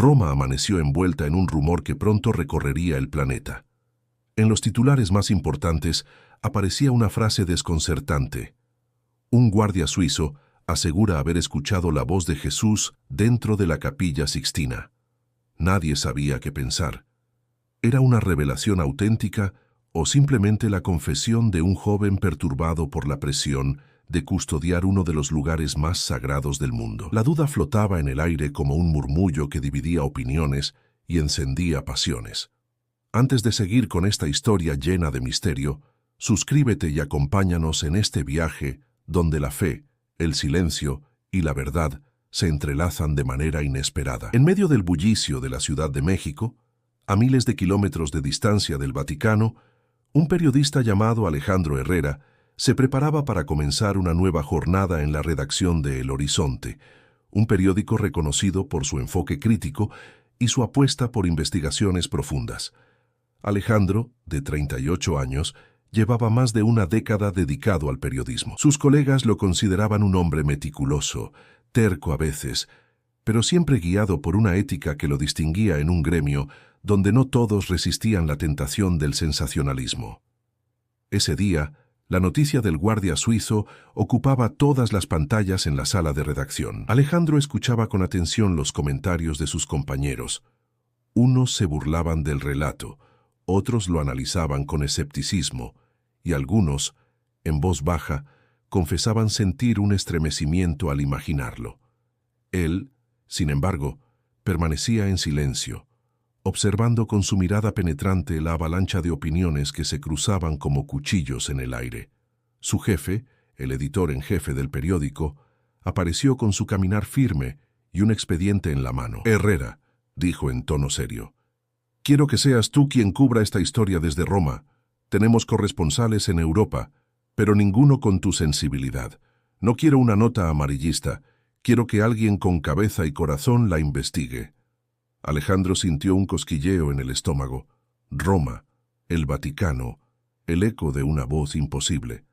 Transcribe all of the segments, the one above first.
Roma amaneció envuelta en un rumor que pronto recorrería el planeta. En los titulares más importantes aparecía una frase desconcertante. Un guardia suizo asegura haber escuchado la voz de Jesús dentro de la Capilla Sixtina. Nadie sabía qué pensar. ¿Era una revelación auténtica o simplemente la confesión de un joven perturbado por la presión de custodiar uno de los lugares más sagrados del mundo? La duda flotaba en el aire como un murmullo que dividía opiniones y encendía pasiones. Antes de seguir con esta historia llena de misterio, suscríbete y acompáñanos en este viaje donde la fe, el silencio y la verdad se entrelazan de manera inesperada. En medio del bullicio de la Ciudad de México, a miles de kilómetros de distancia del Vaticano, un periodista llamado Alejandro Herrera se preparaba para comenzar una nueva jornada en la redacción de El Horizonte, un periódico reconocido por su enfoque crítico y su apuesta por investigaciones profundas. Alejandro, de 38 años, llevaba más de una década dedicado al periodismo. Sus colegas lo consideraban un hombre meticuloso, terco a veces, pero siempre guiado por una ética que lo distinguía en un gremio donde no todos resistían la tentación del sensacionalismo. Ese día, la noticia del guardia suizo ocupaba todas las pantallas en la sala de redacción. Alejandro escuchaba con atención los comentarios de sus compañeros. Unos se burlaban del relato, otros lo analizaban con escepticismo, y algunos, en voz baja, confesaban sentir un estremecimiento al imaginarlo. Él, sin embargo, permanecía en silencio, observando con su mirada penetrante la avalancha de opiniones que se cruzaban como cuchillos en el aire. Su jefe, el editor en jefe del periódico, apareció con su caminar firme y un expediente en la mano. «Herrera», dijo en tono serio, «quiero que seas tú quien cubra esta historia desde Roma. Tenemos corresponsales en Europa, pero ninguno con tu sensibilidad. No quiero una nota amarillista, quiero que alguien con cabeza y corazón la investigue». Alejandro sintió un cosquilleo en el estómago. Roma, el Vaticano, el eco de una voz imposible.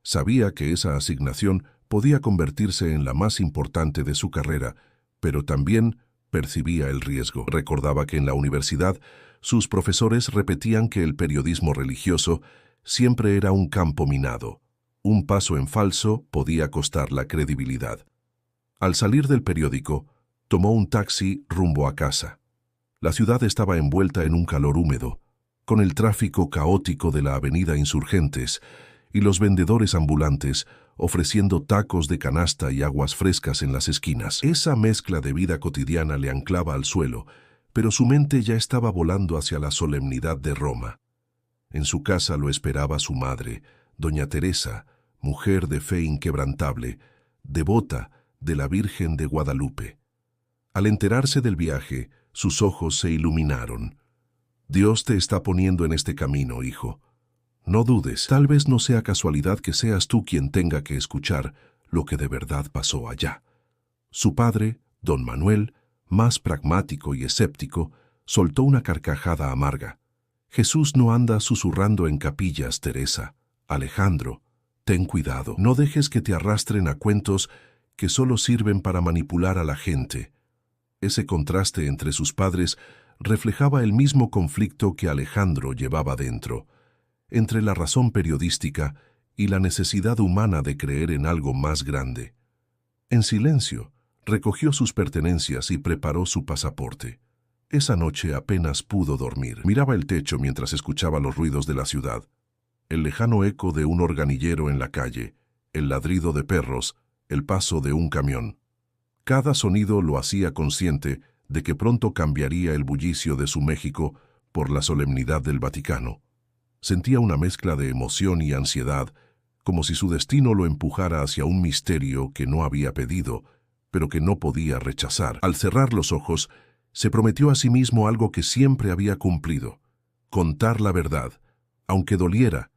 Sabía que esa asignación podía convertirse en la más importante de su carrera, pero también percibía el riesgo. Recordaba que en la universidad sus profesores repetían que el periodismo religioso siempre era un campo minado. Un paso en falso podía costar la credibilidad. Al salir del periódico, tomó un taxi rumbo a casa. La ciudad estaba envuelta en un calor húmedo, con el tráfico caótico de la avenida Insurgentes y los vendedores ambulantes ofreciendo tacos de canasta y aguas frescas en las esquinas. Esa mezcla de vida cotidiana le anclaba al suelo, pero su mente ya estaba volando hacia la solemnidad de Roma. En su casa lo esperaba su madre, doña Teresa, mujer de fe inquebrantable, devota de la Virgen de Guadalupe. Al enterarse del viaje, sus ojos se iluminaron. «Dios te está poniendo en este camino, hijo. No dudes, tal vez no sea casualidad que seas tú quien tenga que escuchar lo que de verdad pasó allá». Su padre, don Manuel, más pragmático y escéptico, soltó una carcajada amarga. «Jesús no anda susurrando en capillas, Teresa. Alejandro, ten cuidado. No dejes que te arrastren a cuentos que solo sirven para manipular a la gente». Ese contraste entre sus padres reflejaba el mismo conflicto que Alejandro llevaba dentro, entre la razón periodística y la necesidad humana de creer en algo más grande. En silencio, recogió sus pertenencias y preparó su pasaporte. Esa noche apenas pudo dormir. Miraba el techo mientras escuchaba los ruidos de la ciudad. El lejano eco de un organillero en la calle, el ladrido de perros, el paso de un camión. Cada sonido lo hacía consciente de que pronto cambiaría el bullicio de su México por la solemnidad del Vaticano. Sentía una mezcla de emoción y ansiedad, como si su destino lo empujara hacia un misterio que no había pedido, pero que no podía rechazar. Al cerrar los ojos, se prometió a sí mismo algo que siempre había cumplido: contar la verdad, aunque doliera,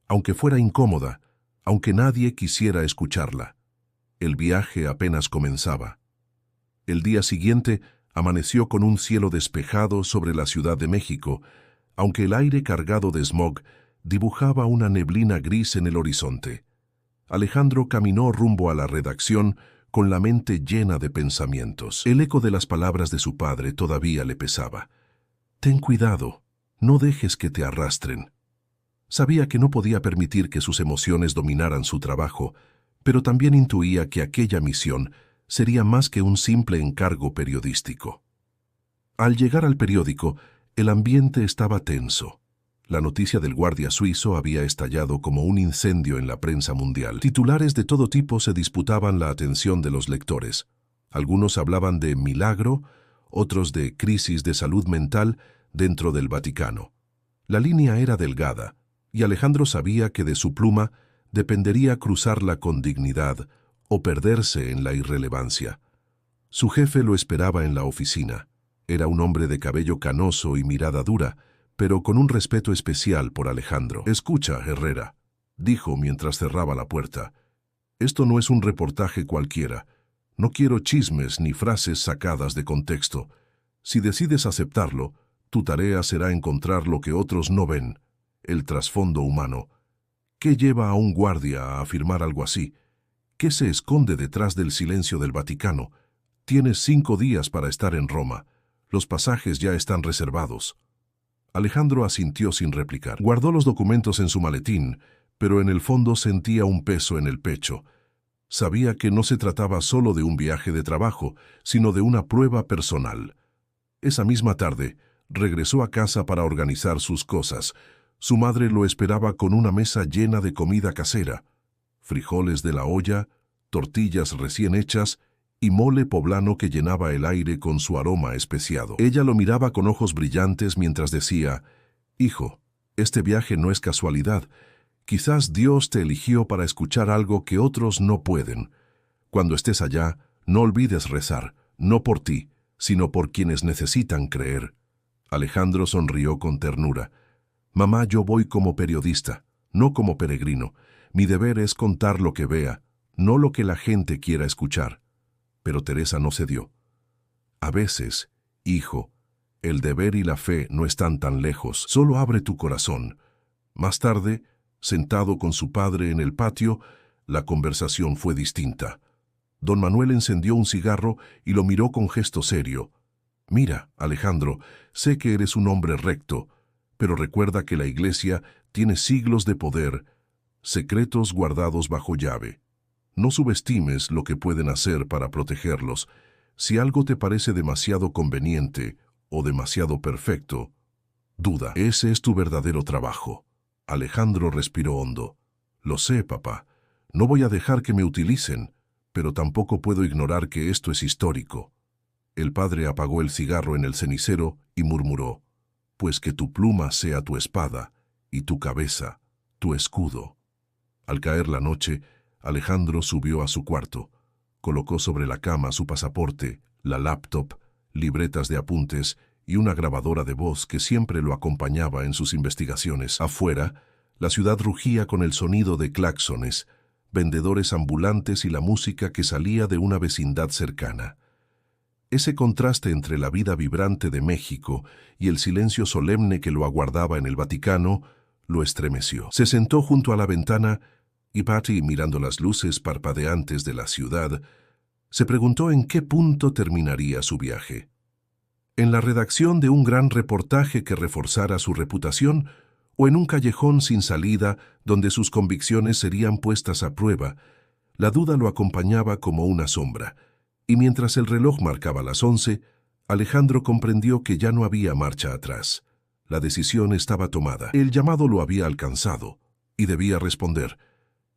aunque fuera incómoda, aunque nadie quisiera escucharla. El viaje apenas comenzaba. El día siguiente amaneció con un cielo despejado sobre la Ciudad de México, aunque el aire cargado de smog dibujaba una neblina gris en el horizonte. Alejandro caminó rumbo a la redacción con la mente llena de pensamientos. El eco de las palabras de su padre todavía le pesaba. «Ten cuidado, no dejes que te arrastren». Sabía que no podía permitir que sus emociones dominaran su trabajo, pero también intuía que aquella misión sería más que un simple encargo periodístico. Al llegar al periódico, el ambiente estaba tenso. La noticia del guardia suizo había estallado como un incendio en la prensa mundial. Titulares de todo tipo se disputaban la atención de los lectores. Algunos hablaban de milagro, otros de crisis de salud mental dentro del Vaticano. La línea era delgada, y Alejandro sabía que de su pluma dependería cruzarla con dignidad o perderse en la irrelevancia. Su jefe lo esperaba en la oficina. Era un hombre de cabello canoso y mirada dura, pero con un respeto especial por Alejandro. «Escucha, Herrera», dijo mientras cerraba la puerta. «Esto no es un reportaje cualquiera. No quiero chismes ni frases sacadas de contexto. Si decides aceptarlo, tu tarea será encontrar lo que otros no ven, el trasfondo humano. ¿Qué lleva a un guardia a afirmar algo así? ¿Qué se esconde detrás del silencio del Vaticano? Tienes 5 días para estar en Roma. Los pasajes ya están reservados». Alejandro asintió sin replicar. Guardó los documentos en su maletín, pero en el fondo sentía un peso en el pecho. Sabía que no se trataba solo de un viaje de trabajo, sino de una prueba personal. Esa misma tarde, regresó a casa para organizar sus cosas. Su madre lo esperaba con una mesa llena de comida casera, frijoles de la olla, tortillas recién hechas y mole poblano que llenaba el aire con su aroma especiado. Ella lo miraba con ojos brillantes mientras decía: «Hijo, este viaje no es casualidad. Quizás Dios te eligió para escuchar algo que otros no pueden. Cuando estés allá, no olvides rezar, no por ti, sino por quienes necesitan creer». Alejandro sonrió con ternura. «Mamá, yo voy como periodista, no como peregrino. Mi deber es contar lo que vea, no lo que la gente quiera escuchar». Pero Teresa no cedió. «A veces, hijo, el deber y la fe no están tan lejos. Solo abre tu corazón». Más tarde, sentado con su padre en el patio, la conversación fue distinta. Don Manuel encendió un cigarro y lo miró con gesto serio. «Mira, Alejandro, sé que eres un hombre recto, pero recuerda que la Iglesia tiene siglos de poder, secretos guardados bajo llave. No subestimes lo que pueden hacer para protegerlos. Si algo te parece demasiado conveniente o demasiado perfecto, duda. Ese es tu verdadero trabajo». Alejandro respiró hondo. «Lo sé, papá. No voy a dejar que me utilicen, pero tampoco puedo ignorar que esto es histórico». El padre apagó el cigarro en el cenicero y murmuró: «Pues que tu pluma sea tu espada y tu cabeza tu escudo». Al caer la noche, Alejandro subió a su cuarto. Colocó sobre la cama su pasaporte, la laptop, libretas de apuntes y una grabadora de voz que siempre lo acompañaba en sus investigaciones. Afuera, la ciudad rugía con el sonido de claxones, vendedores ambulantes y la música que salía de una vecindad cercana. Ese contraste entre la vida vibrante de México y el silencio solemne que lo aguardaba en el Vaticano lo estremeció. Se sentó junto a la ventana y Patty, mirando las luces parpadeantes de la ciudad, se preguntó en qué punto terminaría su viaje. ¿En la redacción de un gran reportaje que reforzara su reputación o en un callejón sin salida donde sus convicciones serían puestas a prueba? La duda lo acompañaba como una sombra, y mientras el reloj marcaba las 11, Alejandro comprendió que ya no había marcha atrás. La decisión estaba tomada. El llamado lo había alcanzado y debía responder.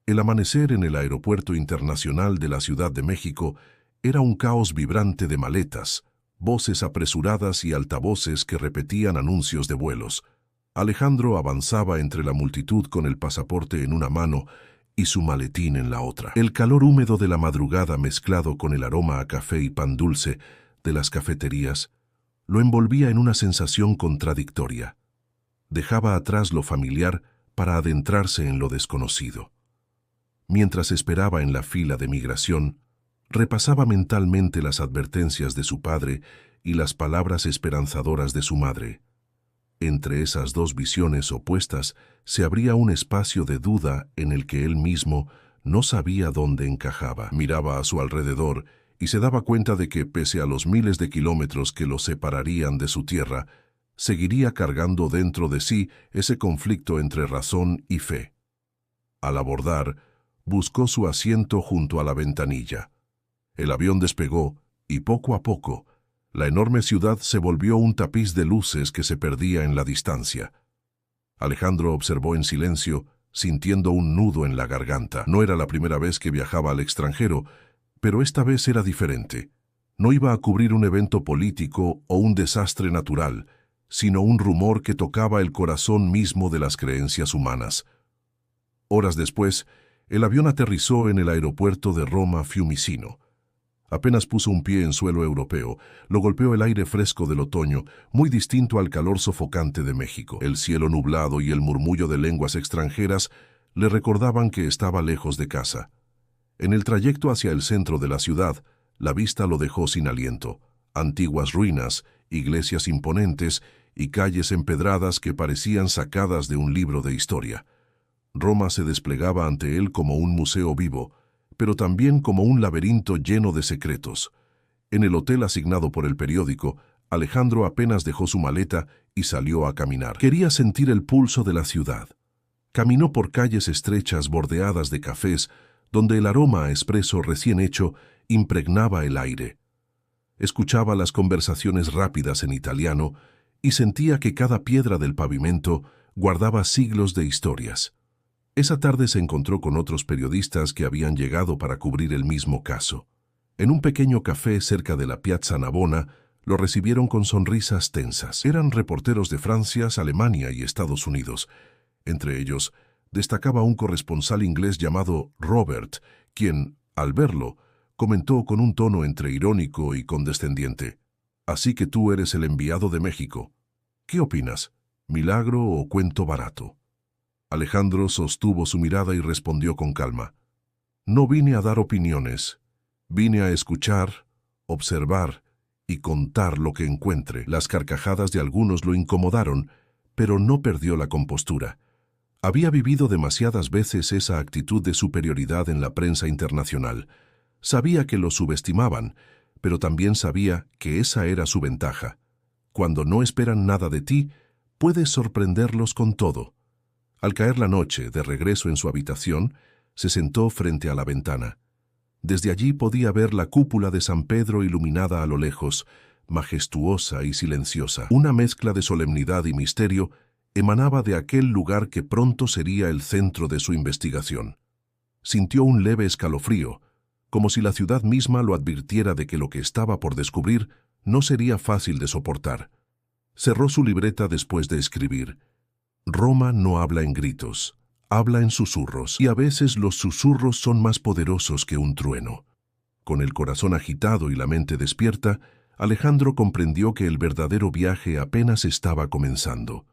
El amanecer en el aeropuerto internacional de la Ciudad de México era un caos vibrante de maletas, voces apresuradas y altavoces que repetían anuncios de vuelos. Alejandro avanzaba entre la multitud con el pasaporte en una mano y su maletín en la otra. El calor húmedo de la madrugada mezclado con el aroma a café y pan dulce de las cafeterías lo envolvía en una sensación contradictoria. Dejaba atrás lo familiar para adentrarse en lo desconocido. Mientras esperaba en la fila de migración, repasaba mentalmente las advertencias de su padre y las palabras esperanzadoras de su madre. Entre esas dos visiones opuestas se abría un espacio de duda en el que él mismo no sabía dónde encajaba. Miraba a su alrededor y se daba cuenta de que, pese a los miles de kilómetros que lo separarían de su tierra, seguiría cargando dentro de sí ese conflicto entre razón y fe. Al abordar, buscó su asiento junto a la ventanilla. El avión despegó y poco a poco, la enorme ciudad se volvió un tapiz de luces que se perdía en la distancia. Alejandro observó en silencio, sintiendo un nudo en la garganta. No era la primera vez que viajaba al extranjero, pero esta vez era diferente. No iba a cubrir un evento político o un desastre natural, sino un rumor que tocaba el corazón mismo de las creencias humanas. Horas después, el avión aterrizó en el aeropuerto de Roma Fiumicino. Apenas puso un pie en suelo europeo, lo golpeó el aire fresco del otoño, muy distinto al calor sofocante de México. El cielo nublado y el murmullo de lenguas extranjeras le recordaban que estaba lejos de casa. En el trayecto hacia el centro de la ciudad, la vista lo dejó sin aliento. Antiguas ruinas, iglesias imponentes y calles empedradas que parecían sacadas de un libro de historia. Roma se desplegaba ante él como un museo vivo, pero también como un laberinto lleno de secretos. En el hotel asignado por el periódico, Alejandro apenas dejó su maleta y salió a caminar. Quería sentir el pulso de la ciudad. Caminó por calles estrechas bordeadas de cafés, donde el aroma a espresso recién hecho impregnaba el aire. Escuchaba las conversaciones rápidas en italiano y sentía que cada piedra del pavimento guardaba siglos de historias. Esa tarde se encontró con otros periodistas que habían llegado para cubrir el mismo caso. En un pequeño café cerca de la Piazza Navona, lo recibieron con sonrisas tensas. Eran reporteros de Francia, Alemania y Estados Unidos. Entre ellos, destacaba un corresponsal inglés llamado Robert, quien, al verlo, comentó con un tono entre irónico y condescendiente: «Así que tú eres el enviado de México. ¿Qué opinas? ¿Milagro o cuento barato?» Alejandro sostuvo su mirada y respondió con calma: «No vine a dar opiniones. Vine a escuchar, observar y contar lo que encuentre». Las carcajadas de algunos lo incomodaron, pero no perdió la compostura. Había vivido demasiadas veces esa actitud de superioridad en la prensa internacional. Sabía que lo subestimaban, pero también sabía que esa era su ventaja. Cuando no esperan nada de ti, puedes sorprenderlos con todo. Al caer la noche, de regreso en su habitación, se sentó frente a la ventana. Desde allí podía ver la cúpula de San Pedro iluminada a lo lejos, majestuosa y silenciosa. Una mezcla de solemnidad y misterio emanaba de aquel lugar que pronto sería el centro de su investigación. Sintió un leve escalofrío, como si la ciudad misma lo advirtiera de que lo que estaba por descubrir no sería fácil de soportar. Cerró su libreta después de escribir: «Roma no habla en gritos, habla en susurros, y a veces los susurros son más poderosos que un trueno». Con el corazón agitado y la mente despierta, Alejandro comprendió que el verdadero viaje apenas estaba comenzando.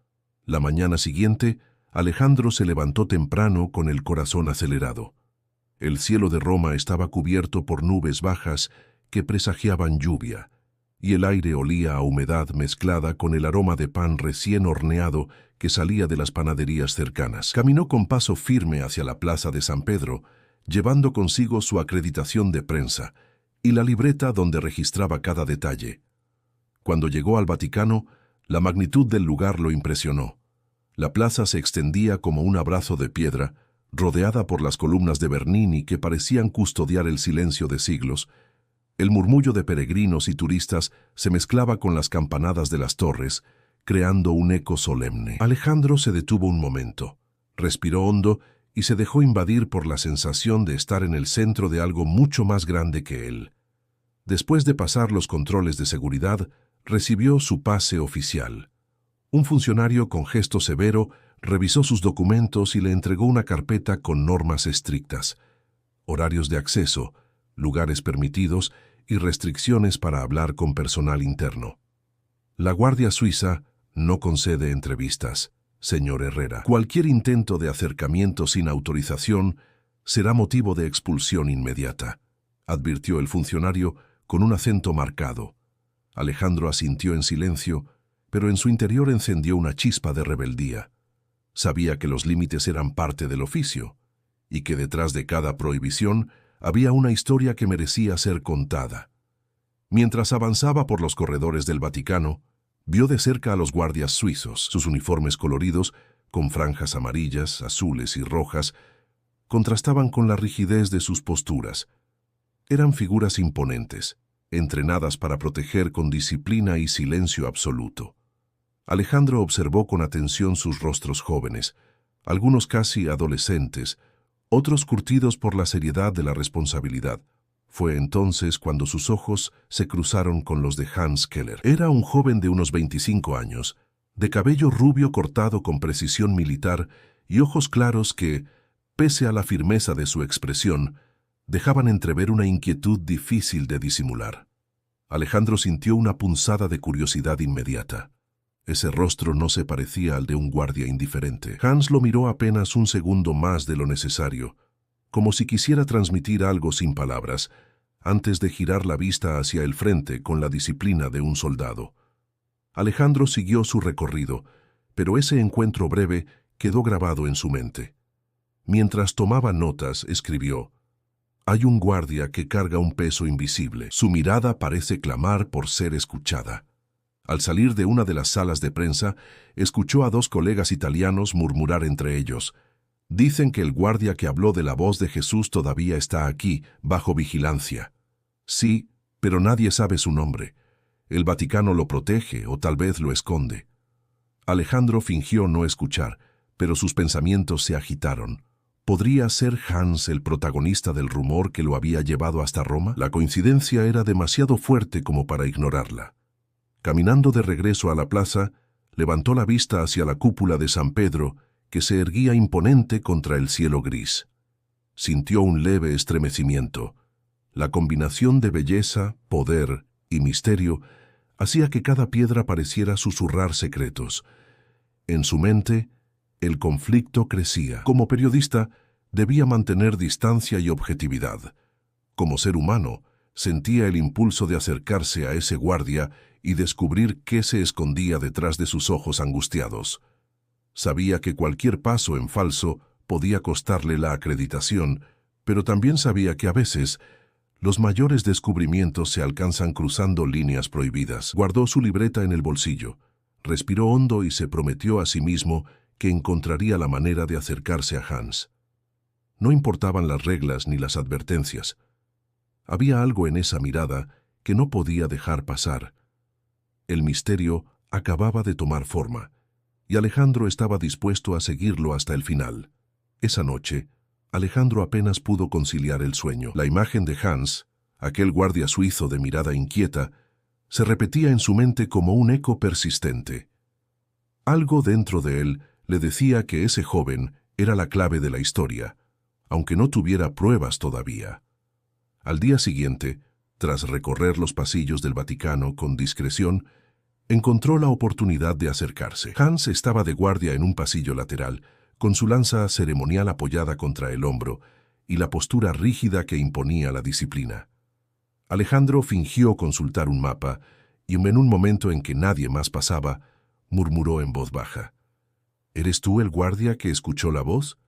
La mañana siguiente, Alejandro se levantó temprano con el corazón acelerado. El cielo de Roma estaba cubierto por nubes bajas que presagiaban lluvia, y el aire olía a humedad mezclada con el aroma de pan recién horneado que salía de las panaderías cercanas. Caminó con paso firme hacia la plaza de San Pedro, llevando consigo su acreditación de prensa y la libreta donde registraba cada detalle. Cuando llegó al Vaticano, la magnitud del lugar lo impresionó. La plaza se extendía como un abrazo de piedra, rodeada por las columnas de Bernini que parecían custodiar el silencio de siglos. El murmullo de peregrinos y turistas se mezclaba con las campanadas de las torres, creando un eco solemne. Alejandro se detuvo un momento, respiró hondo y se dejó invadir por la sensación de estar en el centro de algo mucho más grande que él. Después de pasar los controles de seguridad, recibió su pase oficial. Un funcionario con gesto severo revisó sus documentos y le entregó una carpeta con normas estrictas: horarios de acceso, lugares permitidos y restricciones para hablar con personal interno. La Guardia Suiza no concede entrevistas, señor Herrera. Cualquier intento de acercamiento sin autorización será motivo de expulsión inmediata, advirtió el funcionario con un acento marcado. Alejandro asintió en silencio, pero en su interior encendió una chispa de rebeldía. Sabía que los límites eran parte del oficio, y que detrás de cada prohibición había una historia que merecía ser contada. Mientras avanzaba por los corredores del Vaticano, vio de cerca a los guardias suizos. Sus uniformes coloridos, con franjas amarillas, azules y rojas, contrastaban con la rigidez de sus posturas. Eran figuras imponentes, entrenadas para proteger con disciplina y silencio absoluto. Alejandro observó con atención sus rostros jóvenes, algunos casi adolescentes, otros curtidos por la seriedad de la responsabilidad. Fue entonces cuando sus ojos se cruzaron con los de Hans Keller. Era un joven de unos 25 años, de cabello rubio cortado con precisión militar y ojos claros que, pese a la firmeza de su expresión, dejaban entrever una inquietud difícil de disimular. Alejandro sintió una punzada de curiosidad inmediata. Ese rostro no se parecía al de un guardia indiferente. Hans lo miró apenas un segundo más de lo necesario, como si quisiera transmitir algo sin palabras, antes de girar la vista hacia el frente con la disciplina de un soldado. Alejandro siguió su recorrido, pero ese encuentro breve quedó grabado en su mente. Mientras tomaba notas, escribió: «Hay un guardia que carga un peso invisible. Su mirada parece clamar por ser escuchada». Al salir de una de las salas de prensa, escuchó a dos colegas italianos murmurar entre ellos: «Dicen que el guardia que habló de la voz de Jesús todavía está aquí, bajo vigilancia». «Sí, pero nadie sabe su nombre. El Vaticano lo protege o tal vez lo esconde». Alejandro fingió no escuchar, pero sus pensamientos se agitaron. ¿Podría ser Hans el protagonista del rumor que lo había llevado hasta Roma? La coincidencia era demasiado fuerte como para ignorarla. Caminando de regreso a la plaza, levantó la vista hacia la cúpula de San Pedro, que se erguía imponente contra el cielo gris. Sintió un leve estremecimiento. La combinación de belleza, poder y misterio hacía que cada piedra pareciera susurrar secretos. En su mente, el conflicto crecía. Como periodista, debía mantener distancia y objetividad. Como ser humano, sentía el impulso de acercarse a ese guardia y descubrir qué se escondía detrás de sus ojos angustiados. Sabía que cualquier paso en falso podía costarle la acreditación, pero también sabía que a veces los mayores descubrimientos se alcanzan cruzando líneas prohibidas. Guardó su libreta en el bolsillo, respiró hondo y se prometió a sí mismo que encontraría la manera de acercarse a Hans. No importaban las reglas ni las advertencias. Había algo en esa mirada que no podía dejar pasar. El misterio acababa de tomar forma, y Alejandro estaba dispuesto a seguirlo hasta el final. Esa noche, Alejandro apenas pudo conciliar el sueño. La imagen de Hans, aquel guardia suizo de mirada inquieta, se repetía en su mente como un eco persistente. Algo dentro de él le decía que ese joven era la clave de la historia, aunque no tuviera pruebas todavía. Al día siguiente, tras recorrer los pasillos del Vaticano con discreción, encontró la oportunidad de acercarse. Hans estaba de guardia en un pasillo lateral, con su lanza ceremonial apoyada contra el hombro y la postura rígida que imponía la disciplina. Alejandro fingió consultar un mapa y en un momento en que nadie más pasaba, murmuró en voz baja: «¿Eres tú el guardia que escuchó la voz?».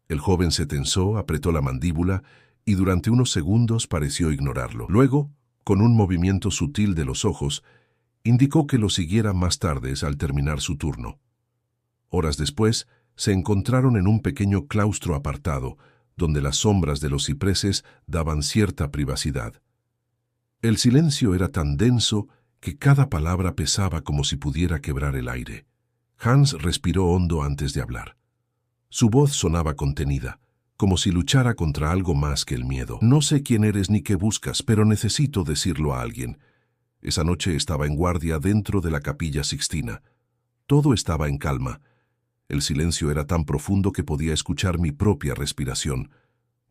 El joven se tensó, apretó la mandíbula y durante unos segundos pareció ignorarlo. Luego, con un movimiento sutil de los ojos, indicó que lo siguiera más tarde al terminar su turno. Horas después, se encontraron en un pequeño claustro apartado, donde las sombras de los cipreses daban cierta privacidad. El silencio era tan denso que cada palabra pesaba como si pudiera quebrar el aire. Hans respiró hondo antes de hablar. Su voz sonaba contenida, como si luchara contra algo más que el miedo. «No sé quién eres ni qué buscas, pero necesito decirlo a alguien. Esa noche estaba en guardia dentro de la Capilla Sixtina. Todo estaba en calma. El silencio era tan profundo que podía escuchar mi propia respiración.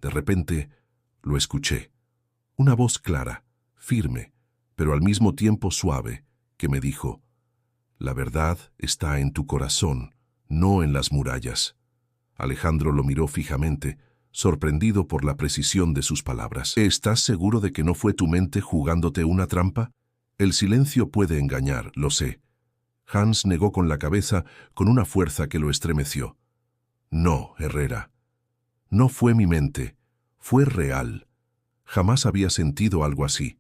De repente, lo escuché. Una voz clara, firme, pero al mismo tiempo suave, que me dijo: «La verdad está en tu corazón, no en las murallas». Alejandro lo miró fijamente, sorprendido por la precisión de sus palabras. «¿Estás seguro de que no fue tu mente jugándote una trampa? El silencio puede engañar, lo sé». Hans negó con la cabeza con una fuerza que lo estremeció. «No, Herrera. No fue mi mente, fue real. Jamás había sentido algo así.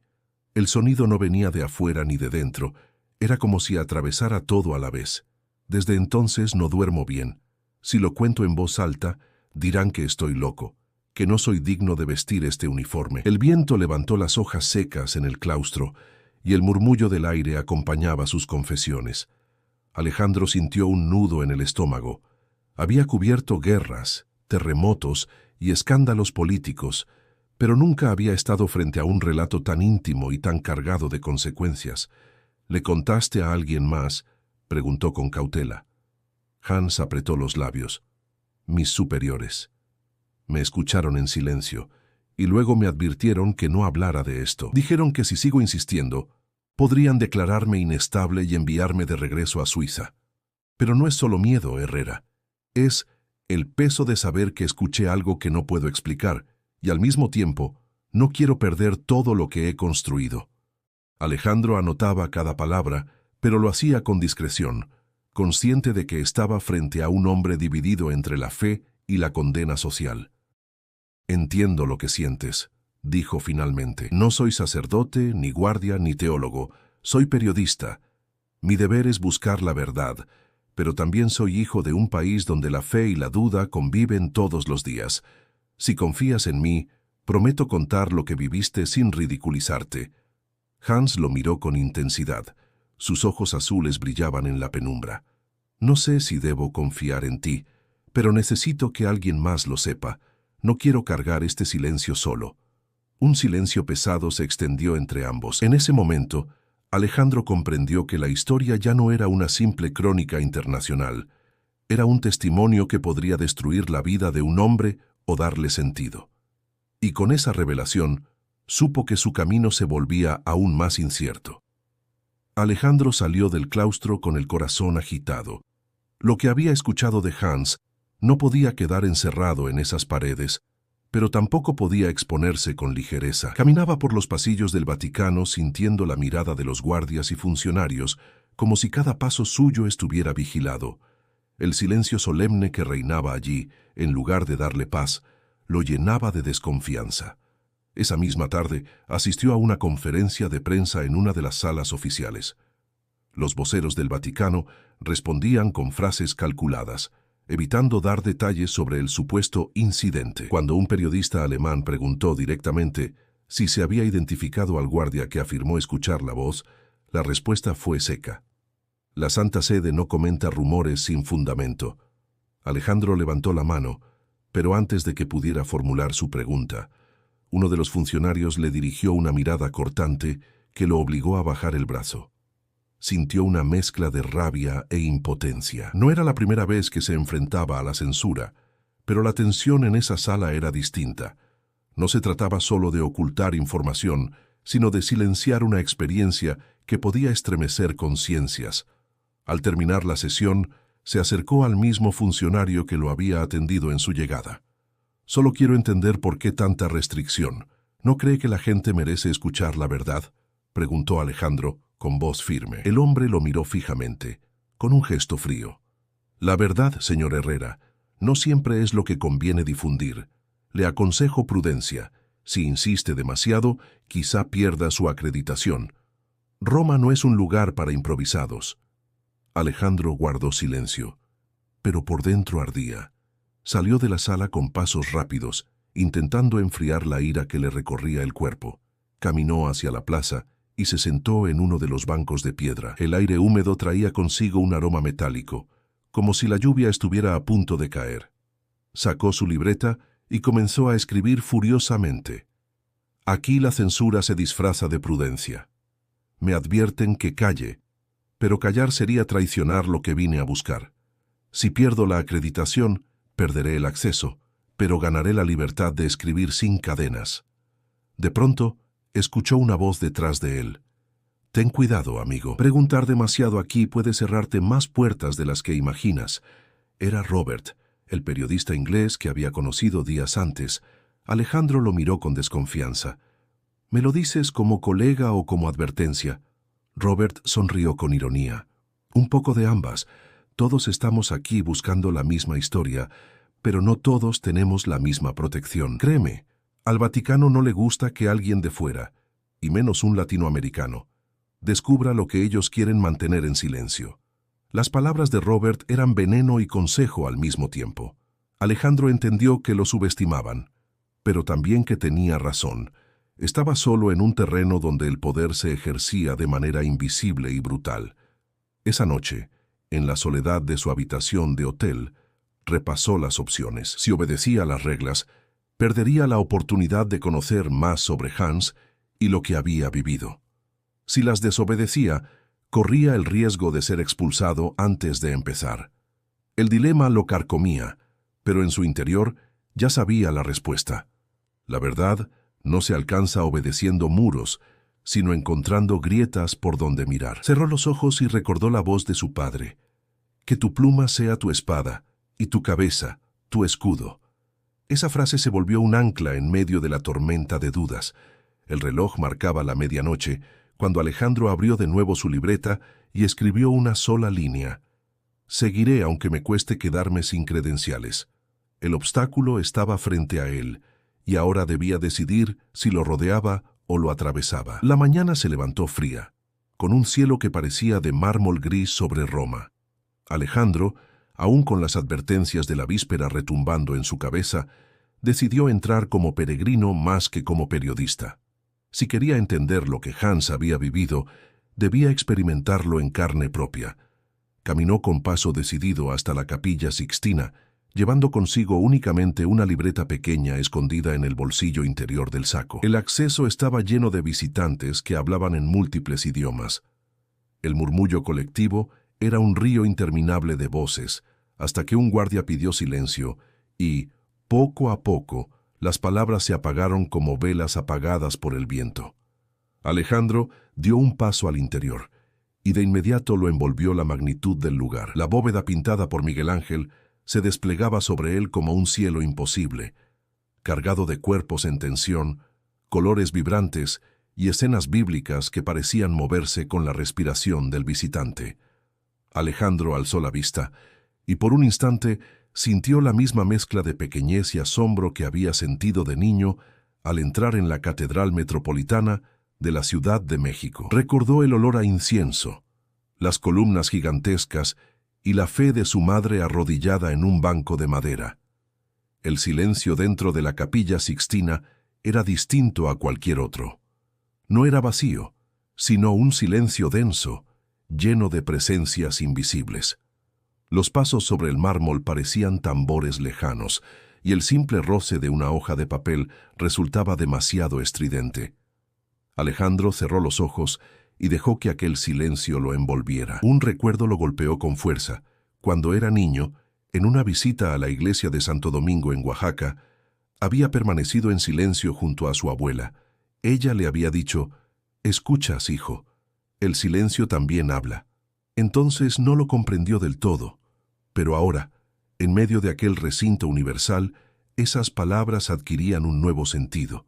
El sonido no venía de afuera ni de dentro, era como si atravesara todo a la vez. Desde entonces no duermo bien. Si lo cuento en voz alta, dirán que estoy loco, que no soy digno de vestir este uniforme. El viento levantó las hojas secas en el claustro y el murmullo del aire acompañaba sus confesiones. Alejandro sintió un nudo en el estómago. Había cubierto guerras, terremotos y escándalos políticos, pero nunca había estado frente a un relato tan íntimo y tan cargado de consecuencias. ¿Le contaste a alguien más?, preguntó con cautela. Hans apretó los labios. Mis superiores. Me escucharon en silencio, y luego me advirtieron que no hablara de esto. Dijeron que si sigo insistiendo, podrían declararme inestable y enviarme de regreso a Suiza. Pero no es solo miedo, Herrera. Es el peso de saber que escuché algo que no puedo explicar, y al mismo tiempo, no quiero perder todo lo que he construido. Alejandro anotaba cada palabra, pero lo hacía con discreción, consciente de que estaba frente a un hombre dividido entre la fe y la condena social. Entiendo lo que sientes, dijo finalmente. No soy sacerdote, ni guardia, ni teólogo. Soy periodista. Mi deber es buscar la verdad, pero también soy hijo de un país donde la fe y la duda conviven todos los días. Si confías en mí, prometo contar lo que viviste sin ridiculizarte. Hans lo miró con intensidad. Sus ojos azules brillaban en la penumbra. No sé si debo confiar en ti, pero necesito que alguien más lo sepa. No quiero cargar este silencio solo. Un silencio pesado se extendió entre ambos. En ese momento, Alejandro comprendió que la historia ya no era una simple crónica internacional. Era un testimonio que podría destruir la vida de un hombre o darle sentido. Y con esa revelación, supo que su camino se volvía aún más incierto. Alejandro salió del claustro con el corazón agitado. Lo que había escuchado de Hans no podía quedar encerrado en esas paredes, pero tampoco podía exponerse con ligereza. Caminaba por los pasillos del Vaticano sintiendo la mirada de los guardias y funcionarios, como si cada paso suyo estuviera vigilado. El silencio solemne que reinaba allí, en lugar de darle paz, lo llenaba de desconfianza. Esa misma tarde asistió a una conferencia de prensa en una de las salas oficiales. Los voceros del Vaticano respondían con frases calculadas, evitando dar detalles sobre el supuesto incidente. Cuando un periodista alemán preguntó directamente si se había identificado al guardia que afirmó escuchar la voz, la respuesta fue seca. La Santa Sede no comenta rumores sin fundamento. Alejandro levantó la mano, pero antes de que pudiera formular su pregunta, uno de los funcionarios le dirigió una mirada cortante que lo obligó a bajar el brazo. Sintió una mezcla de rabia e impotencia. No era la primera vez que se enfrentaba a la censura, pero la tensión en esa sala era distinta. No se trataba solo de ocultar información, sino de silenciar una experiencia que podía estremecer conciencias. Al terminar la sesión, se acercó al mismo funcionario que lo había atendido en su llegada. Solo quiero entender por qué tanta restricción. ¿No cree que la gente merece escuchar la verdad?, preguntó Alejandro, con voz firme. El hombre lo miró fijamente, con un gesto frío. La verdad, señor Herrera, no siempre es lo que conviene difundir. Le aconsejo prudencia. Si insiste demasiado, quizá pierda su acreditación. Roma no es un lugar para improvisados. Alejandro guardó silencio, pero por dentro ardía. Salió de la sala con pasos rápidos, intentando enfriar la ira que le recorría el cuerpo. Caminó hacia la plaza y se sentó en uno de los bancos de piedra. El aire húmedo traía consigo un aroma metálico, como si la lluvia estuviera a punto de caer. Sacó su libreta y comenzó a escribir furiosamente. Aquí la censura se disfraza de prudencia. Me advierten que calle, pero callar sería traicionar lo que vine a buscar. Si pierdo la acreditación, perderé el acceso, pero ganaré la libertad de escribir sin cadenas. De pronto, escuchó una voz detrás de él. Ten cuidado, amigo. Preguntar demasiado aquí puede cerrarte más puertas de las que imaginas. Era Robert, el periodista inglés que había conocido días antes. Alejandro lo miró con desconfianza. ¿Me lo dices como colega o como advertencia? Robert sonrió con ironía. Un poco de ambas. Todos estamos aquí buscando la misma historia, pero no todos tenemos la misma protección. Créeme, al Vaticano no le gusta que alguien de fuera, y menos un latinoamericano, descubra lo que ellos quieren mantener en silencio. Las palabras de Robert eran veneno y consejo al mismo tiempo. Alejandro entendió que lo subestimaban, pero también que tenía razón. Estaba solo en un terreno donde el poder se ejercía de manera invisible y brutal. Esa noche, en la soledad de su habitación de hotel, repasó las opciones. Si obedecía las reglas, perdería la oportunidad de conocer más sobre Hans y lo que había vivido. Si las desobedecía, corría el riesgo de ser expulsado antes de empezar. El dilema lo carcomía, pero en su interior ya sabía la respuesta. La verdad no se alcanza obedeciendo muros, sino encontrando grietas por donde mirar. Cerró los ojos y recordó la voz de su padre. Que tu pluma sea tu espada y tu cabeza, tu escudo. Esa frase se volvió un ancla en medio de la tormenta de dudas. El reloj marcaba la medianoche, cuando Alejandro abrió de nuevo su libreta y escribió una sola línea. Seguiré aunque me cueste quedarme sin credenciales. El obstáculo estaba frente a él, y ahora debía decidir si lo rodeaba o lo atravesaba. La mañana se levantó fría, con un cielo que parecía de mármol gris sobre Roma. Alejandro, aún con las advertencias de la víspera retumbando en su cabeza, decidió entrar como peregrino más que como periodista. Si quería entender lo que Hans había vivido, debía experimentarlo en carne propia. Caminó con paso decidido hasta la Capilla Sixtina, llevando consigo únicamente una libreta pequeña escondida en el bolsillo interior del saco. El acceso estaba lleno de visitantes que hablaban en múltiples idiomas. El murmullo colectivo era un río interminable de voces, hasta que un guardia pidió silencio y, poco a poco, las palabras se apagaron como velas apagadas por el viento. Alejandro dio un paso al interior, y de inmediato lo envolvió la magnitud del lugar. La bóveda pintada por Miguel Ángel se desplegaba sobre él como un cielo imposible, cargado de cuerpos en tensión, colores vibrantes y escenas bíblicas que parecían moverse con la respiración del visitante. Alejandro alzó la vista, y por un instante sintió la misma mezcla de pequeñez y asombro que había sentido de niño al entrar en la Catedral Metropolitana de la Ciudad de México. Recordó el olor a incienso, las columnas gigantescas y la fe de su madre arrodillada en un banco de madera. El silencio dentro de la Capilla Sixtina era distinto a cualquier otro. No era vacío, sino un silencio denso, lleno de presencias invisibles. Los pasos sobre el mármol parecían tambores lejanos, y el simple roce de una hoja de papel resultaba demasiado estridente. Alejandro cerró los ojos y dejó que aquel silencio lo envolviera. Un recuerdo lo golpeó con fuerza. Cuando era niño, en una visita a la iglesia de Santo Domingo en Oaxaca, había permanecido en silencio junto a su abuela. Ella le había dicho: «Escuchas, hijo, el silencio también habla». Entonces no lo comprendió del todo, pero ahora, en medio de aquel recinto universal, esas palabras adquirían un nuevo sentido.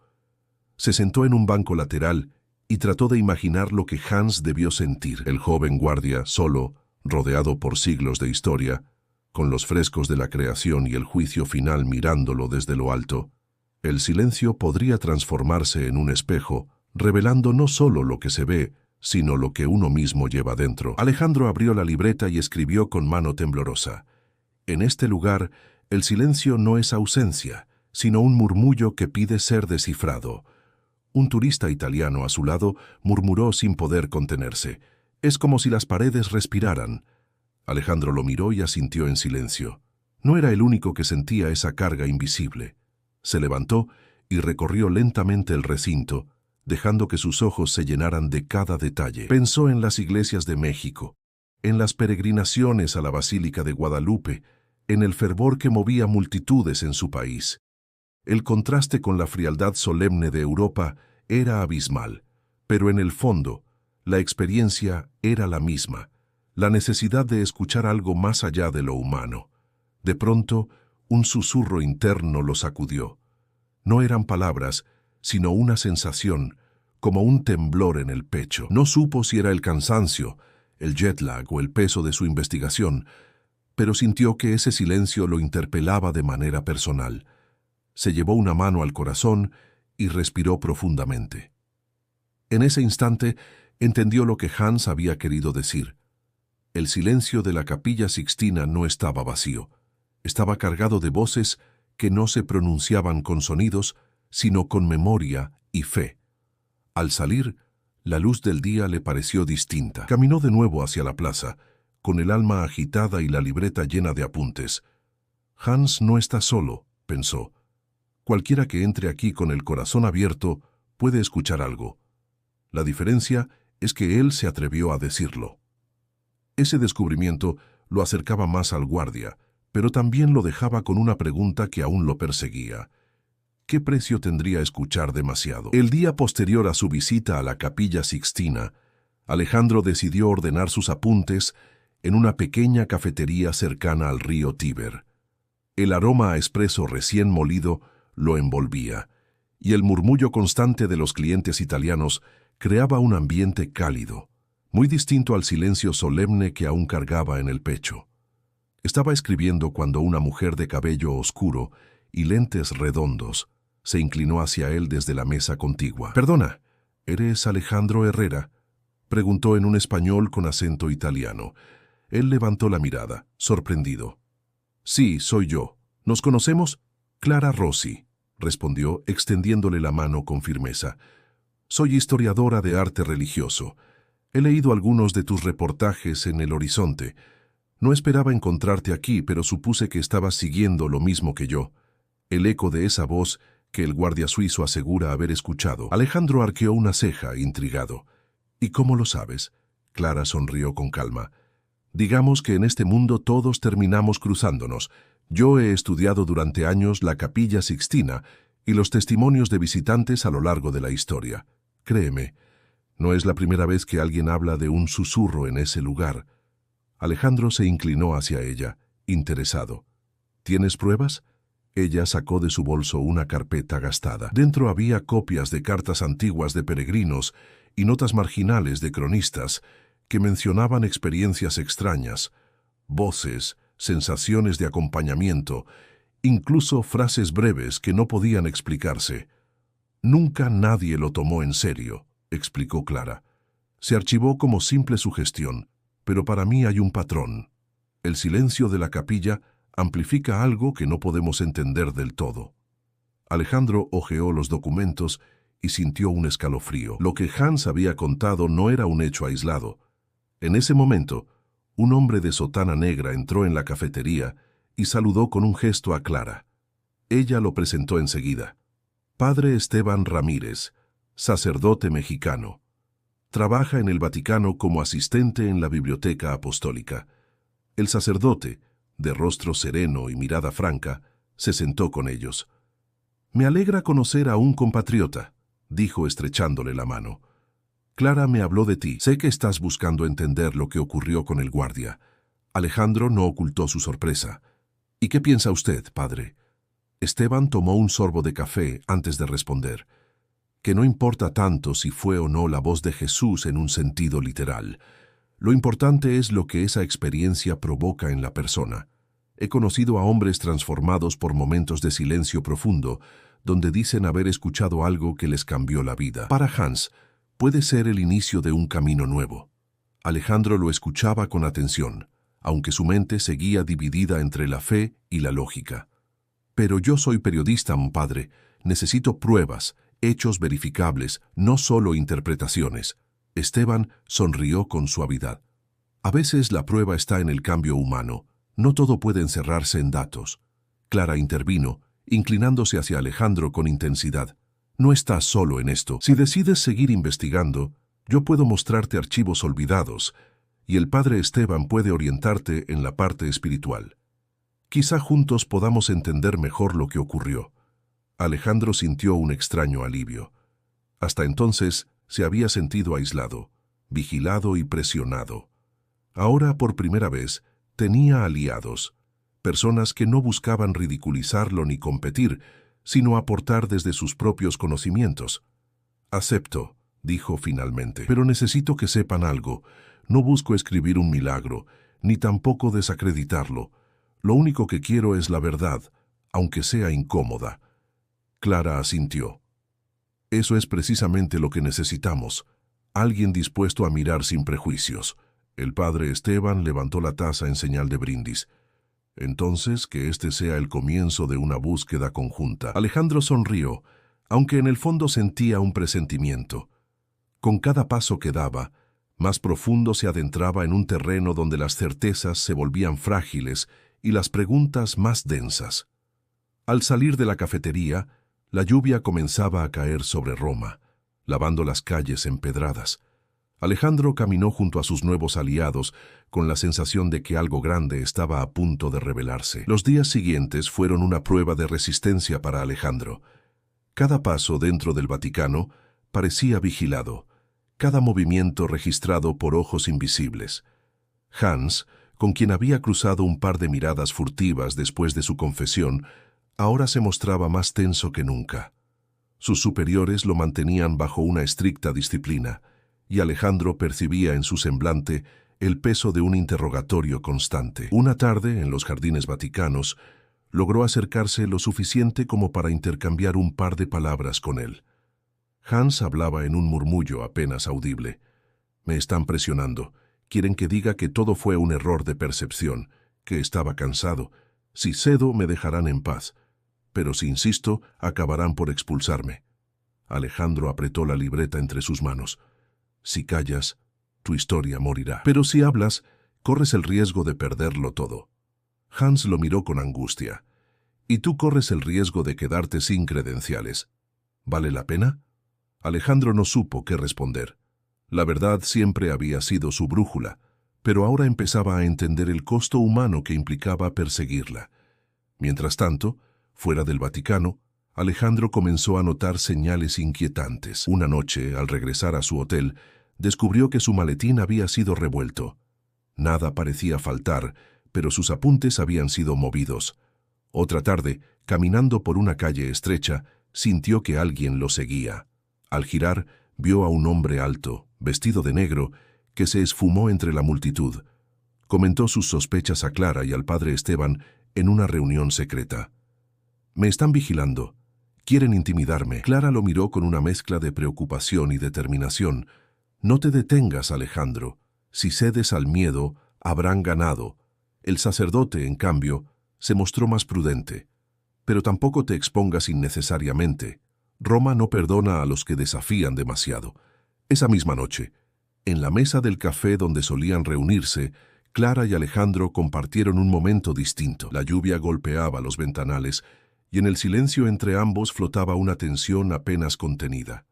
Se sentó en un banco lateral y trató de imaginar lo que Hans debió sentir. El joven guardia, solo, rodeado por siglos de historia, con los frescos de la creación y el juicio final mirándolo desde lo alto. El silencio podría transformarse en un espejo, revelando no solo lo que se ve, sino lo que uno mismo lleva dentro. Alejandro abrió la libreta y escribió con mano temblorosa: «En este lugar, el silencio no es ausencia, sino un murmullo que pide ser descifrado». Un turista italiano a su lado murmuró sin poder contenerse: «Es como si las paredes respiraran». Alejandro lo miró y asintió en silencio. No era el único que sentía esa carga invisible. Se levantó y recorrió lentamente el recinto, dejando que sus ojos se llenaran de cada detalle. Pensó en las iglesias de México, en las peregrinaciones a la Basílica de Guadalupe, en el fervor que movía multitudes en su país. El contraste con la frialdad solemne de Europa era abismal, pero en el fondo, la experiencia era la misma, la necesidad de escuchar algo más allá de lo humano. De pronto, un susurro interno lo sacudió. No eran palabras, sino una sensación, como un temblor en el pecho. No supo si era el cansancio, el jet lag o el peso de su investigación, pero sintió que ese silencio lo interpelaba de manera personal. Se llevó una mano al corazón y respiró profundamente. En ese instante entendió lo que Hans había querido decir. El silencio de la Capilla Sixtina no estaba vacío. Estaba cargado de voces que no se pronunciaban con sonidos, sino con memoria y fe. Al salir, la luz del día le pareció distinta. Caminó de nuevo hacia la plaza, con el alma agitada y la libreta llena de apuntes. Hans no está solo, pensó. Cualquiera que entre aquí con el corazón abierto puede escuchar algo. La diferencia es que él se atrevió a decirlo. Ese descubrimiento lo acercaba más al guardia, pero también lo dejaba con una pregunta que aún lo perseguía. ¿Qué precio tendría escuchar demasiado? El día posterior a su visita a la Capilla Sixtina, Alejandro decidió ordenar sus apuntes en una pequeña cafetería cercana al río Tíber. El aroma a espresso recién molido lo envolvía, y el murmullo constante de los clientes italianos creaba un ambiente cálido, muy distinto al silencio solemne que aún cargaba en el pecho. Estaba escribiendo cuando una mujer de cabello oscuro y lentes redondos se inclinó hacia él desde la mesa contigua. «Perdona, ¿eres Alejandro Herrera?», preguntó en un español con acento italiano. Él levantó la mirada, sorprendido. «Sí, soy yo. ¿Nos conocemos?» «Clara Rossi», respondió, extendiéndole la mano con firmeza. «Soy historiadora de arte religioso. He leído algunos de tus reportajes en El Horizonte. No esperaba encontrarte aquí, pero supuse que estabas siguiendo lo mismo que yo». El eco de esa voz que el guardia suizo asegura haber escuchado. Alejandro arqueó una ceja, intrigado. «¿Y cómo lo sabes?». Clara sonrió con calma. «Digamos que en este mundo todos terminamos cruzándonos. Yo he estudiado durante años la Capilla Sixtina y los testimonios de visitantes a lo largo de la historia. Créeme, no es la primera vez que alguien habla de un susurro en ese lugar». Alejandro se inclinó hacia ella, interesado. «¿Tienes pruebas?». Ella sacó de su bolso una carpeta gastada. Dentro había copias de cartas antiguas de peregrinos y notas marginales de cronistas que mencionaban experiencias extrañas, voces, sensaciones de acompañamiento, incluso frases breves que no podían explicarse. «Nunca nadie lo tomó en serio», explicó Clara. «Se archivó como simple sugestión, pero para mí hay un patrón. El silencio de la capilla amplifica algo que no podemos entender del todo». Alejandro hojeó los documentos y sintió un escalofrío. Lo que Hans había contado no era un hecho aislado. En ese momento, un hombre de sotana negra entró en la cafetería y saludó con un gesto a Clara. Ella lo presentó enseguida. «Padre Esteban Ramírez, sacerdote mexicano. Trabaja en el Vaticano como asistente en la Biblioteca Apostólica». El sacerdote, de rostro sereno y mirada franca, se sentó con ellos. «Me alegra conocer a un compatriota», dijo estrechándole la mano. «Clara me habló de ti. Sé que estás buscando entender lo que ocurrió con el guardia». Alejandro no ocultó su sorpresa. «¿Y qué piensa usted, padre?». Esteban tomó un sorbo de café antes de responder. «Que no importa tanto si fue o no la voz de Jesús en un sentido literal. Lo importante es lo que esa experiencia provoca en la persona. He conocido a hombres transformados por momentos de silencio profundo, donde dicen haber escuchado algo que les cambió la vida. Para Hans, puede ser el inicio de un camino nuevo». Alejandro lo escuchaba con atención, aunque su mente seguía dividida entre la fe y la lógica. «Pero yo soy periodista, padre. Necesito pruebas, hechos verificables, no solo interpretaciones». Esteban sonrió con suavidad. «A veces la prueba está en el cambio humano. No todo puede encerrarse en datos». Clara intervino, inclinándose hacia Alejandro con intensidad. «No estás solo en esto. Si decides seguir investigando, yo puedo mostrarte archivos olvidados, y el padre Esteban puede orientarte en la parte espiritual. Quizá juntos podamos entender mejor lo que ocurrió». Alejandro sintió un extraño alivio. Hasta entonces se había sentido aislado, vigilado y presionado. Ahora, por primera vez, tenía aliados, personas que no buscaban ridiculizarlo ni competir, sino aportar desde sus propios conocimientos. «Acepto», dijo finalmente, «pero necesito que sepan algo. No busco escribir un milagro, ni tampoco desacreditarlo. Lo único que quiero es la verdad, aunque sea incómoda. Clara asintió. Eso es precisamente lo que necesitamos. Alguien dispuesto a mirar sin prejuicios. El padre Esteban levantó la taza en señal de brindis. Entonces, que este sea el comienzo de una búsqueda conjunta. Alejandro sonrió, aunque en el fondo sentía un presentimiento. Con cada paso que daba, más profundo se adentraba en un terreno donde las certezas se volvían frágiles y las preguntas más densas. Al salir de la cafetería, la lluvia comenzaba a caer sobre Roma, lavando las calles empedradas. Alejandro caminó junto a sus nuevos aliados, con la sensación de que algo grande estaba a punto de revelarse. Los días siguientes fueron una prueba de resistencia para Alejandro. Cada paso dentro del Vaticano parecía vigilado, cada movimiento registrado por ojos invisibles. Hans, con quien había cruzado un par de miradas furtivas después de su confesión, ahora se mostraba más tenso que nunca. Sus superiores lo mantenían bajo una estricta disciplina, y Alejandro percibía en su semblante el peso de un interrogatorio constante. Una tarde, en los jardines vaticanos, logró acercarse lo suficiente como para intercambiar un par de palabras con él. Hans hablaba en un murmullo apenas audible. «Me están presionando. Quieren que diga que todo fue un error de percepción, que estaba cansado. Si cedo, me dejarán en paz. Pero si insisto, acabarán por expulsarme». Alejandro apretó la libreta entre sus manos. «Si callas, tu historia morirá. Pero si hablas, corres el riesgo de perderlo todo». Hans lo miró con angustia. «Y tú corres el riesgo de quedarte sin credenciales. ¿Vale la pena?». Alejandro no supo qué responder. La verdad siempre había sido su brújula, pero ahora empezaba a entender el costo humano que implicaba perseguirla. Mientras tanto, fuera del Vaticano, Alejandro comenzó a notar señales inquietantes. Una noche, al regresar a su hotel, descubrió que su maletín había sido revuelto. Nada parecía faltar, pero sus apuntes habían sido movidos. Otra tarde, caminando por una calle estrecha, sintió que alguien lo seguía. Al girar, vio a un hombre alto, vestido de negro, que se esfumó entre la multitud. Comentó sus sospechas a Clara y al padre Esteban en una reunión secreta. «Me están vigilando. Quieren intimidarme». Clara lo miró con una mezcla de preocupación y determinación. «No te detengas, Alejandro. Si cedes al miedo, habrán ganado». El sacerdote, en cambio, se mostró más prudente. «Pero tampoco te expongas innecesariamente. Roma no perdona a los que desafían demasiado». Esa misma noche, en la mesa del café donde solían reunirse, Clara y Alejandro compartieron un momento distinto. La lluvia golpeaba los ventanales y en el silencio entre ambos flotaba una tensión apenas contenida.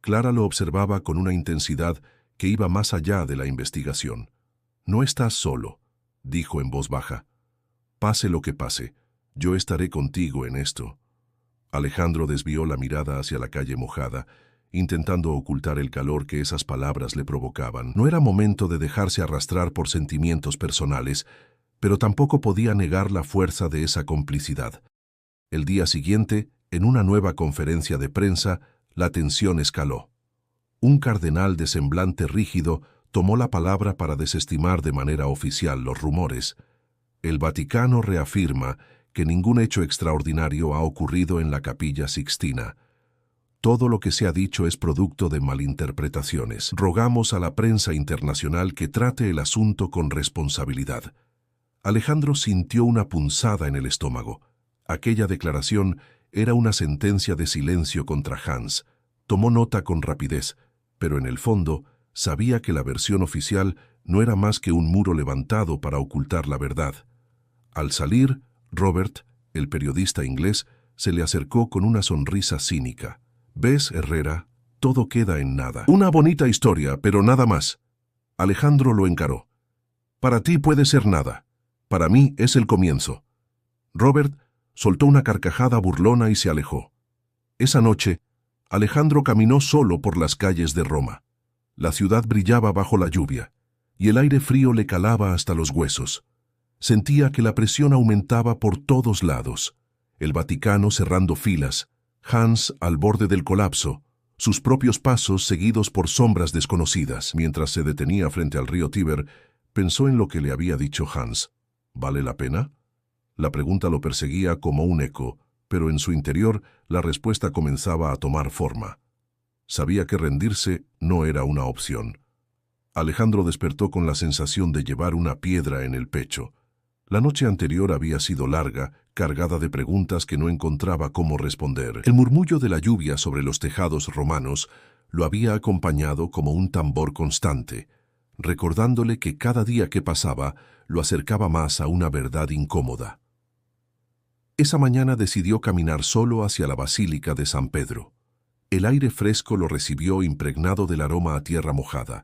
Clara lo observaba con una intensidad que iba más allá de la investigación. «No estás solo», dijo en voz baja. «Pase lo que pase, yo estaré contigo en esto». Alejandro desvió la mirada hacia la calle mojada, intentando ocultar el calor que esas palabras le provocaban. No era momento de dejarse arrastrar por sentimientos personales, pero tampoco podía negar la fuerza de esa complicidad. El día siguiente, en una nueva conferencia de prensa, la tensión escaló. Un cardenal de semblante rígido tomó la palabra para desestimar de manera oficial los rumores. «El Vaticano reafirma que ningún hecho extraordinario ha ocurrido en la Capilla Sixtina. Todo lo que se ha dicho es producto de malinterpretaciones. Rogamos a la prensa internacional que trate el asunto con responsabilidad». Alejandro sintió una punzada en el estómago. Aquella declaración era una sentencia de silencio contra Hans. Tomó nota con rapidez, pero en el fondo sabía que la versión oficial no era más que un muro levantado para ocultar la verdad. Al salir, Robert, el periodista inglés, se le acercó con una sonrisa cínica. «¿Ves, Herrera? Todo queda en nada. Una bonita historia, pero nada más». Alejandro lo encaró. «Para ti puede ser nada. Para mí es el comienzo». Robert soltó una carcajada burlona y se alejó. Esa noche, Alejandro caminó solo por las calles de Roma. La ciudad brillaba bajo la lluvia, y el aire frío le calaba hasta los huesos. Sentía que la presión aumentaba por todos lados. El Vaticano cerrando filas, Hans al borde del colapso, sus propios pasos seguidos por sombras desconocidas. Mientras se detenía frente al río Tíber, Pensó en lo que le había dicho Hans. ¿Vale la pena? La pregunta lo perseguía como un eco, pero en su interior la respuesta comenzaba a tomar forma. Sabía que rendirse no era una opción. Alejandro despertó con la sensación de llevar una piedra en el pecho. La noche anterior había sido larga, cargada de preguntas que no encontraba cómo responder. El murmullo de la lluvia sobre los tejados romanos lo había acompañado como un tambor constante, recordándole que cada día que pasaba lo acercaba más a una verdad incómoda. Esa mañana decidió caminar solo hacia la Basílica de San Pedro. El aire fresco lo recibió impregnado del aroma a tierra mojada.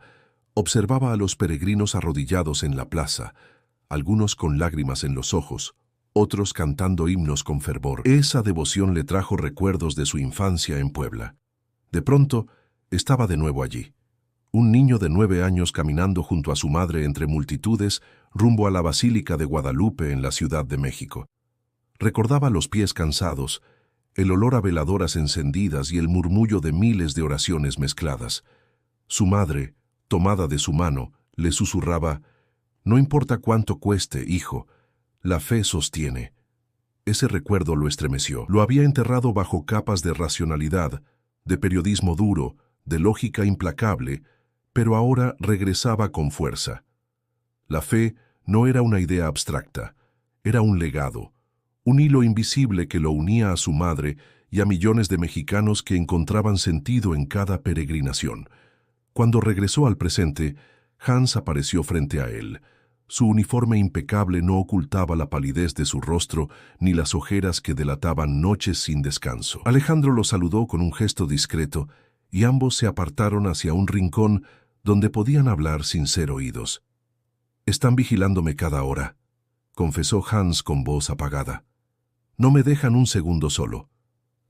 Observaba a los peregrinos arrodillados en la plaza, algunos con lágrimas en los ojos, otros cantando himnos con fervor. Esa devoción le trajo recuerdos de su infancia en Puebla. De pronto, estaba de nuevo allí. Un niño de 9 años caminando junto a su madre entre multitudes rumbo a la Basílica de Guadalupe en la Ciudad de México. Recordaba los pies cansados, el olor a veladoras encendidas y el murmullo de miles de oraciones mezcladas. Su madre, tomada de su mano, le susurraba: «No importa cuánto cueste, hijo, la fe sostiene». Ese recuerdo lo estremeció. Lo había enterrado bajo capas de racionalidad, de periodismo duro, de lógica implacable, pero ahora regresaba con fuerza. La fe no era una idea abstracta, era un legado, un hilo invisible que lo unía a su madre y a millones de mexicanos que encontraban sentido en cada peregrinación. Cuando regresó al presente, Hans apareció frente a él. Su uniforme impecable no ocultaba la palidez de su rostro ni las ojeras que delataban noches sin descanso. Alejandro lo saludó con un gesto discreto y ambos se apartaron hacia un rincón donde podían hablar sin ser oídos. «Están vigilándome cada hora», confesó Hans con voz apagada. «No me dejan un segundo solo.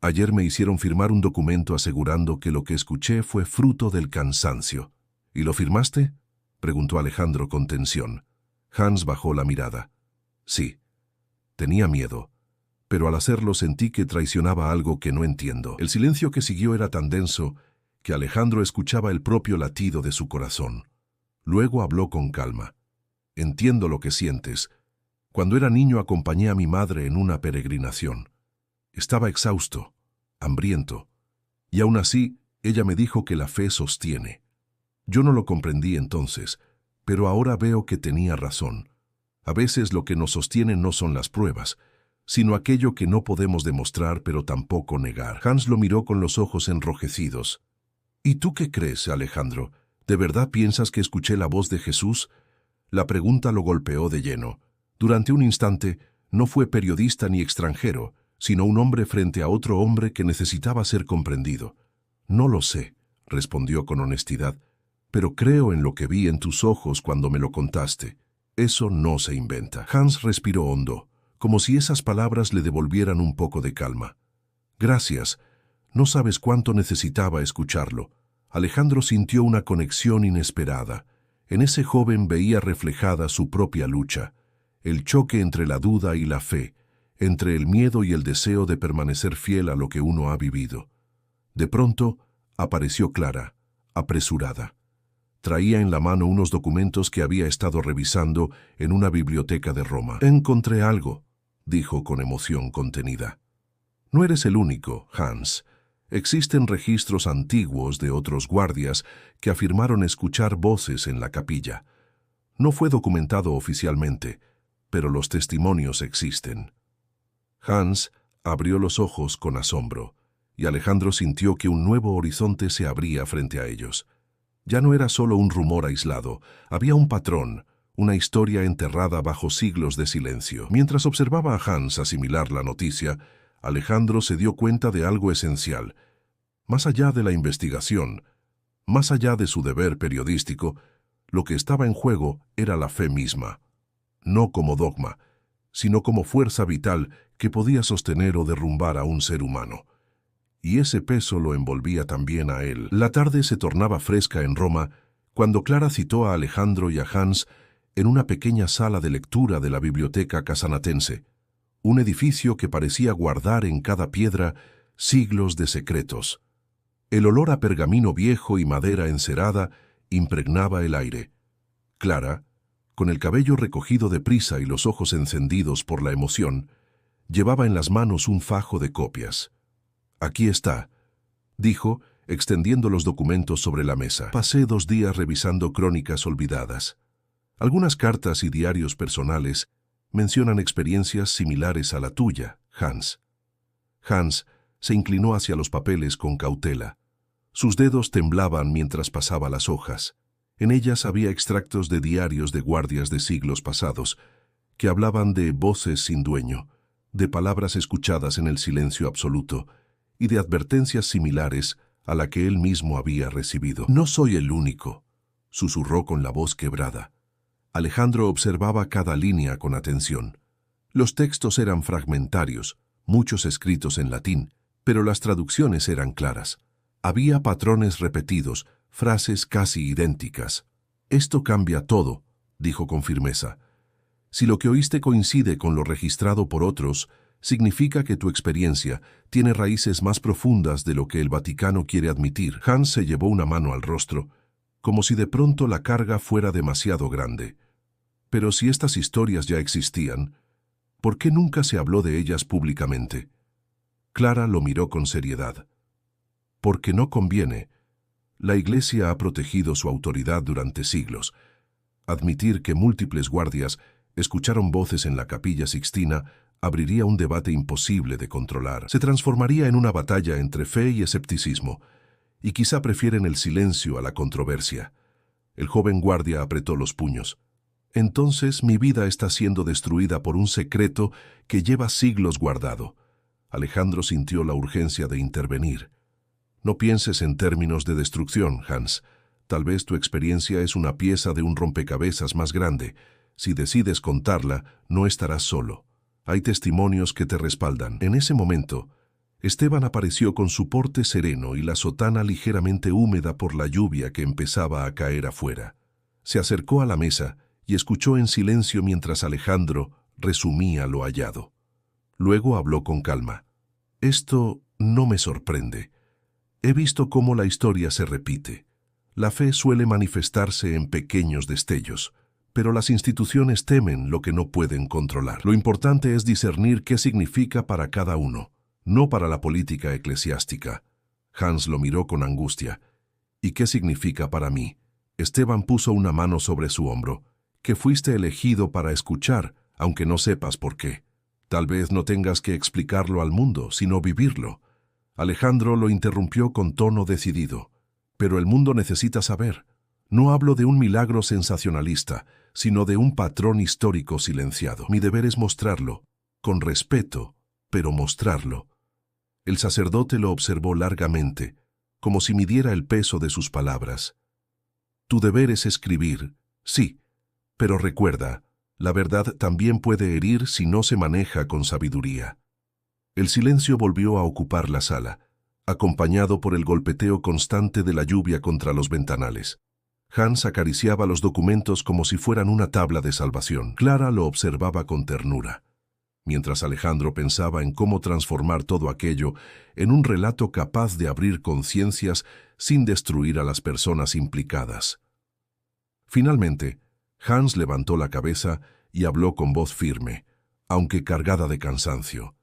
Ayer me hicieron firmar un documento asegurando que lo que escuché fue fruto del cansancio». «¿Y lo firmaste?», preguntó Alejandro con tensión. Hans bajó la mirada. «Sí, tenía miedo, pero al hacerlo sentí que traicionaba algo que no entiendo». El silencio que siguió era tan denso que Alejandro escuchaba el propio latido de su corazón. Luego habló con calma. «Entiendo lo que sientes. Cuando era niño acompañé a mi madre en una peregrinación. Estaba exhausto, hambriento, y aún así ella me dijo que la fe sostiene. Yo no lo comprendí entonces, pero ahora veo que tenía razón. A veces lo que nos sostiene no son las pruebas, sino aquello que no podemos demostrar pero tampoco negar». Hans lo miró con los ojos enrojecidos. «¿Y tú qué crees, Alejandro? ¿De verdad piensas que escuché la voz de Jesús?». La pregunta lo golpeó de lleno. Durante un instante, no fue periodista ni extranjero, sino un hombre frente a otro hombre que necesitaba ser comprendido. «No lo sé», respondió con honestidad, «pero creo en lo que vi en tus ojos cuando me lo contaste. Eso no se inventa». Hans respiró hondo, como si esas palabras le devolvieran un poco de calma. «Gracias. No sabes cuánto necesitaba escucharlo». Alejandro sintió una conexión inesperada. En ese joven veía reflejada su propia lucha, el choque entre la duda y la fe, entre el miedo y el deseo de permanecer fiel a lo que uno ha vivido. De pronto, apareció Clara, apresurada. Traía en la mano unos documentos que había estado revisando en una biblioteca de Roma. «Encontré algo», dijo con emoción contenida. «No eres el único, Hans. Existen registros antiguos de otros guardias que afirmaron escuchar voces en la capilla. No fue documentado oficialmente, pero los testimonios existen». Hans abrió los ojos con asombro, y Alejandro sintió que un nuevo horizonte se abría frente a ellos. Ya no era solo un rumor aislado, había un patrón, una historia enterrada bajo siglos de silencio. Mientras observaba a Hans asimilar la noticia, Alejandro se dio cuenta de algo esencial. Más allá de la investigación, más allá de su deber periodístico, lo que estaba en juego era la fe misma. No como dogma, sino como fuerza vital que podía sostener o derrumbar a un ser humano. Y ese peso lo envolvía también a él. La tarde se tornaba fresca en Roma cuando Clara citó a Alejandro y a Hans en una pequeña sala de lectura de la Biblioteca Casanatense, un edificio que parecía guardar en cada piedra siglos de secretos. El olor a pergamino viejo y madera encerada impregnaba el aire. Clara, con el cabello recogido deprisa y los ojos encendidos por la emoción, llevaba en las manos un fajo de copias. «Aquí está», dijo, extendiendo los documentos sobre la mesa. «Pasé 2 días revisando crónicas olvidadas. Algunas cartas y diarios personales mencionan experiencias similares a la tuya, Hans». Hans se inclinó hacia los papeles con cautela. Sus dedos temblaban mientras pasaba las hojas. En ellas había extractos de diarios de guardias de siglos pasados, que hablaban de voces sin dueño, de palabras escuchadas en el silencio absoluto y de advertencias similares a la que él mismo había recibido. «No soy el único», susurró con la voz quebrada. Alejandro observaba cada línea con atención. Los textos eran fragmentarios, muchos escritos en latín, pero las traducciones eran claras. Había patrones repetidos, frases casi idénticas. «Esto cambia todo», dijo con firmeza. «Si lo que oíste coincide con lo registrado por otros, significa que tu experiencia tiene raíces más profundas de lo que el Vaticano quiere admitir». Hans se llevó una mano al rostro, como si de pronto la carga fuera demasiado grande. «Pero si estas historias ya existían, ¿por qué nunca se habló de ellas públicamente?» Clara lo miró con seriedad. «Porque no conviene. La Iglesia ha protegido su autoridad durante siglos. Admitir que múltiples guardias escucharon voces en la Capilla Sixtina abriría un debate imposible de controlar. Se transformaría en una batalla entre fe y escepticismo, y quizá prefieren el silencio a la controversia». El joven guardia apretó los puños. «Entonces mi vida está siendo destruida por un secreto que lleva siglos guardado». Alejandro sintió la urgencia de intervenir. «No pienses en términos de destrucción, Hans. Tal vez tu experiencia es una pieza de un rompecabezas más grande. Si decides contarla, no estarás solo. Hay testimonios que te respaldan». En ese momento, Esteban apareció con su porte sereno y la sotana ligeramente húmeda por la lluvia que empezaba a caer afuera. Se acercó a la mesa y escuchó en silencio mientras Alejandro resumía lo hallado. Luego habló con calma. «Esto no me sorprende. He visto cómo la historia se repite. La fe suele manifestarse en pequeños destellos, pero las instituciones temen lo que no pueden controlar. Lo importante es discernir qué significa para cada uno, no para la política eclesiástica». Hans lo miró con angustia. «¿Y qué significa para mí?» Esteban puso una mano sobre su hombro. «Que fuiste elegido para escuchar, aunque no sepas por qué. Tal vez no tengas que explicarlo al mundo, sino vivirlo». Alejandro lo interrumpió con tono decidido. «Pero el mundo necesita saber. No hablo de un milagro sensacionalista, sino de un patrón histórico silenciado. Mi deber es mostrarlo, con respeto, pero mostrarlo». El sacerdote lo observó largamente, como si midiera el peso de sus palabras. «Tu deber es escribir, sí, pero recuerda, la verdad también puede herir si no se maneja con sabiduría». El silencio volvió a ocupar la sala, acompañado por el golpeteo constante de la lluvia contra los ventanales. Hans acariciaba los documentos como si fueran una tabla de salvación. Clara lo observaba con ternura, mientras Alejandro pensaba en cómo transformar todo aquello en un relato capaz de abrir conciencias sin destruir a las personas implicadas. Finalmente, Hans levantó la cabeza y habló con voz firme, aunque cargada de cansancio.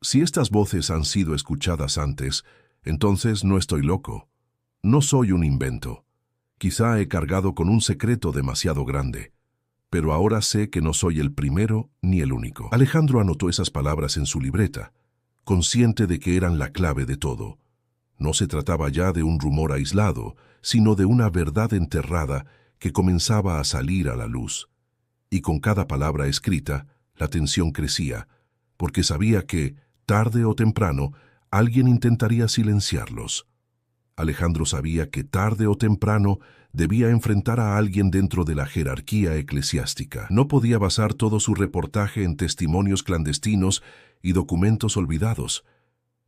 «Si estas voces han sido escuchadas antes, entonces no estoy loco. No soy un invento. Quizá he cargado con un secreto demasiado grande, pero ahora sé que no soy el primero ni el único». Alejandro anotó esas palabras en su libreta, consciente de que eran la clave de todo. No se trataba ya de un rumor aislado, sino de una verdad enterrada que comenzaba a salir a la luz. Y con cada palabra escrita, la tensión crecía, porque sabía que, tarde o temprano, alguien intentaría silenciarlos. Alejandro sabía que tarde o temprano debía enfrentar a alguien dentro de la jerarquía eclesiástica. No podía basar todo su reportaje en testimonios clandestinos y documentos olvidados.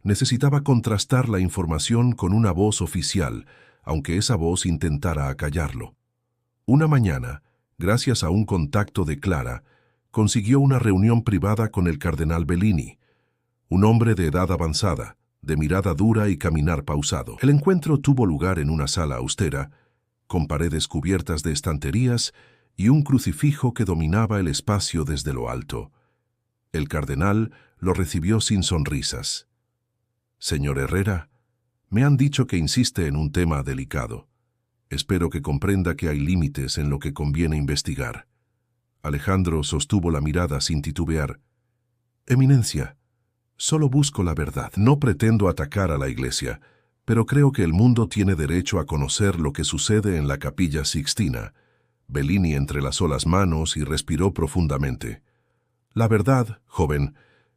Necesitaba contrastar la información con una voz oficial, aunque esa voz intentara acallarlo. Una mañana, gracias a un contacto de Clara, consiguió una reunión privada con el cardenal Bellini, un hombre de edad avanzada, de mirada dura y caminar pausado. El encuentro tuvo lugar en una sala austera, con paredes cubiertas de estanterías y un crucifijo que dominaba el espacio desde lo alto. El cardenal lo recibió sin sonrisas. «Señor Herrera, me han dicho que insiste en un tema delicado. Espero que comprenda que hay límites en lo que conviene investigar». Alejandro sostuvo la mirada sin titubear. «Eminencia, solo busco la verdad. No pretendo atacar a la Iglesia, pero creo que el mundo tiene derecho a conocer lo que sucede en la Capilla Sixtina». Bellini entrelazó las manos y respiró profundamente. «La verdad, joven,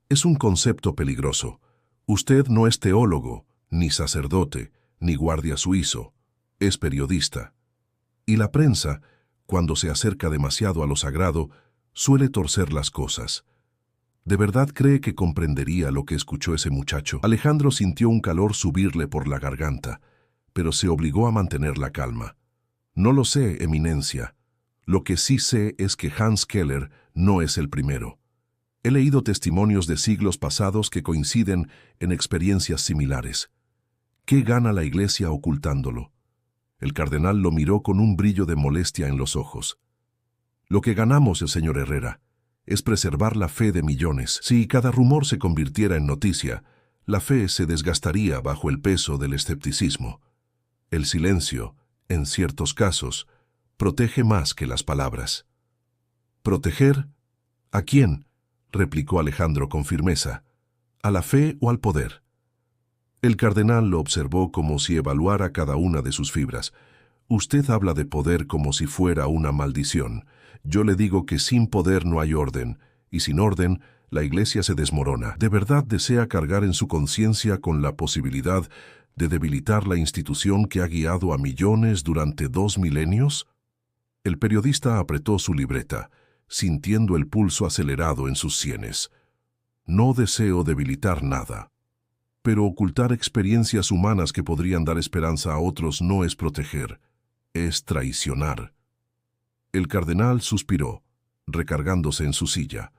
es un concepto peligroso. Usted no es teólogo, ni sacerdote, ni guardia suizo. Es periodista. Y la prensa, cuando se acerca demasiado a lo sagrado, suele torcer las cosas. ¿De verdad cree que comprendería lo que escuchó ese muchacho?» Alejandro sintió un calor subirle por la garganta, pero se obligó a mantener la calma. «No lo sé, Eminencia. Lo que sí sé es que Hans Keller no es el primero. He leído testimonios de siglos pasados que coinciden en experiencias similares. ¿Qué gana la Iglesia ocultándolo?». El cardenal lo miró con un brillo de molestia en los ojos. «Lo que ganamos, señor Herrera, es preservar la fe de millones. Si cada rumor se convirtiera en noticia, la fe se desgastaría bajo el peso del escepticismo. El silencio, en ciertos casos, protege más que las palabras». «¿Proteger? ¿A quién?», replicó Alejandro con firmeza. «¿A la fe o al poder?». El cardenal lo observó como si evaluara cada una de sus fibras. «Usted habla de poder como si fuera una maldición. Yo le digo que sin poder no hay orden, y sin orden la Iglesia se desmorona. ¿De verdad desea cargar en su conciencia con la posibilidad de debilitar la institución que ha guiado a millones durante 2 milenios?» El periodista apretó su libreta, sintiendo el pulso acelerado en sus sienes. «No deseo debilitar nada. Pero ocultar experiencias humanas que podrían dar esperanza a otros no es proteger, es traicionar». El cardenal suspiró, recargándose en su silla.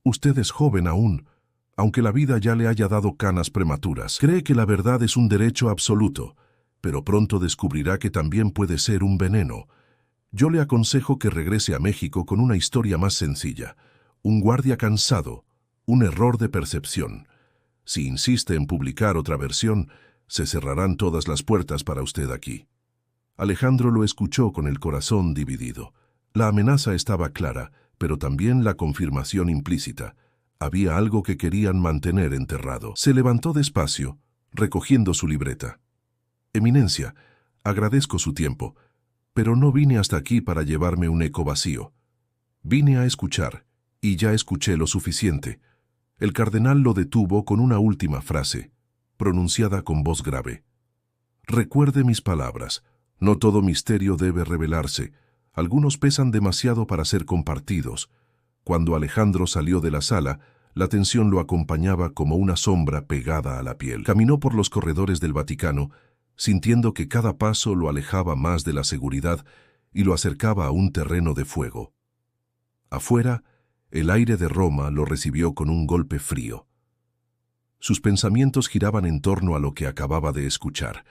«Usted es joven aún, aunque la vida ya le haya dado canas prematuras. Cree que la verdad es un derecho absoluto, pero pronto descubrirá que también puede ser un veneno. Yo le aconsejo que regrese a México con una historia más sencilla, un guardia cansado, un error de percepción. Si insiste en publicar otra versión, se cerrarán todas las puertas para usted aquí». Alejandro lo escuchó con el corazón dividido. La amenaza estaba clara, pero también la confirmación implícita. Había algo que querían mantener enterrado. Se levantó despacio, recogiendo su libreta. «Eminencia, agradezco su tiempo, pero no vine hasta aquí para llevarme un eco vacío. Vine a escuchar, y ya escuché lo suficiente». El cardenal lo detuvo con una última frase, pronunciada con voz grave. «Recuerde mis palabras. No todo misterio debe revelarse. Algunos pesan demasiado para ser compartidos». Cuando Alejandro salió de la sala, la tensión lo acompañaba como una sombra pegada a la piel. Caminó por los corredores del Vaticano, sintiendo que cada paso lo alejaba más de la seguridad y lo acercaba a un terreno de fuego. Afuera, el aire de Roma lo recibió con un golpe frío. Sus pensamientos giraban en torno a lo que acababa de escuchar.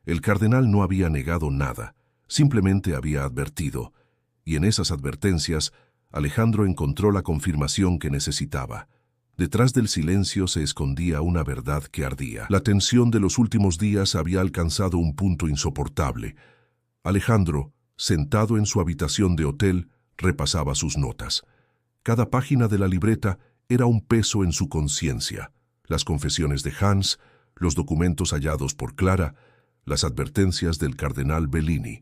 El cardenal no había negado nada, simplemente había advertido, y en esas advertencias Alejandro encontró la confirmación que necesitaba. Detrás del silencio se escondía una verdad que ardía. La tensión de los últimos días había alcanzado un punto insoportable. Alejandro, sentado en su habitación de hotel, repasaba sus notas. Cada página de la libreta era un peso en su conciencia. Las confesiones de Hans, los documentos hallados por Clara, las advertencias del cardenal Bellini.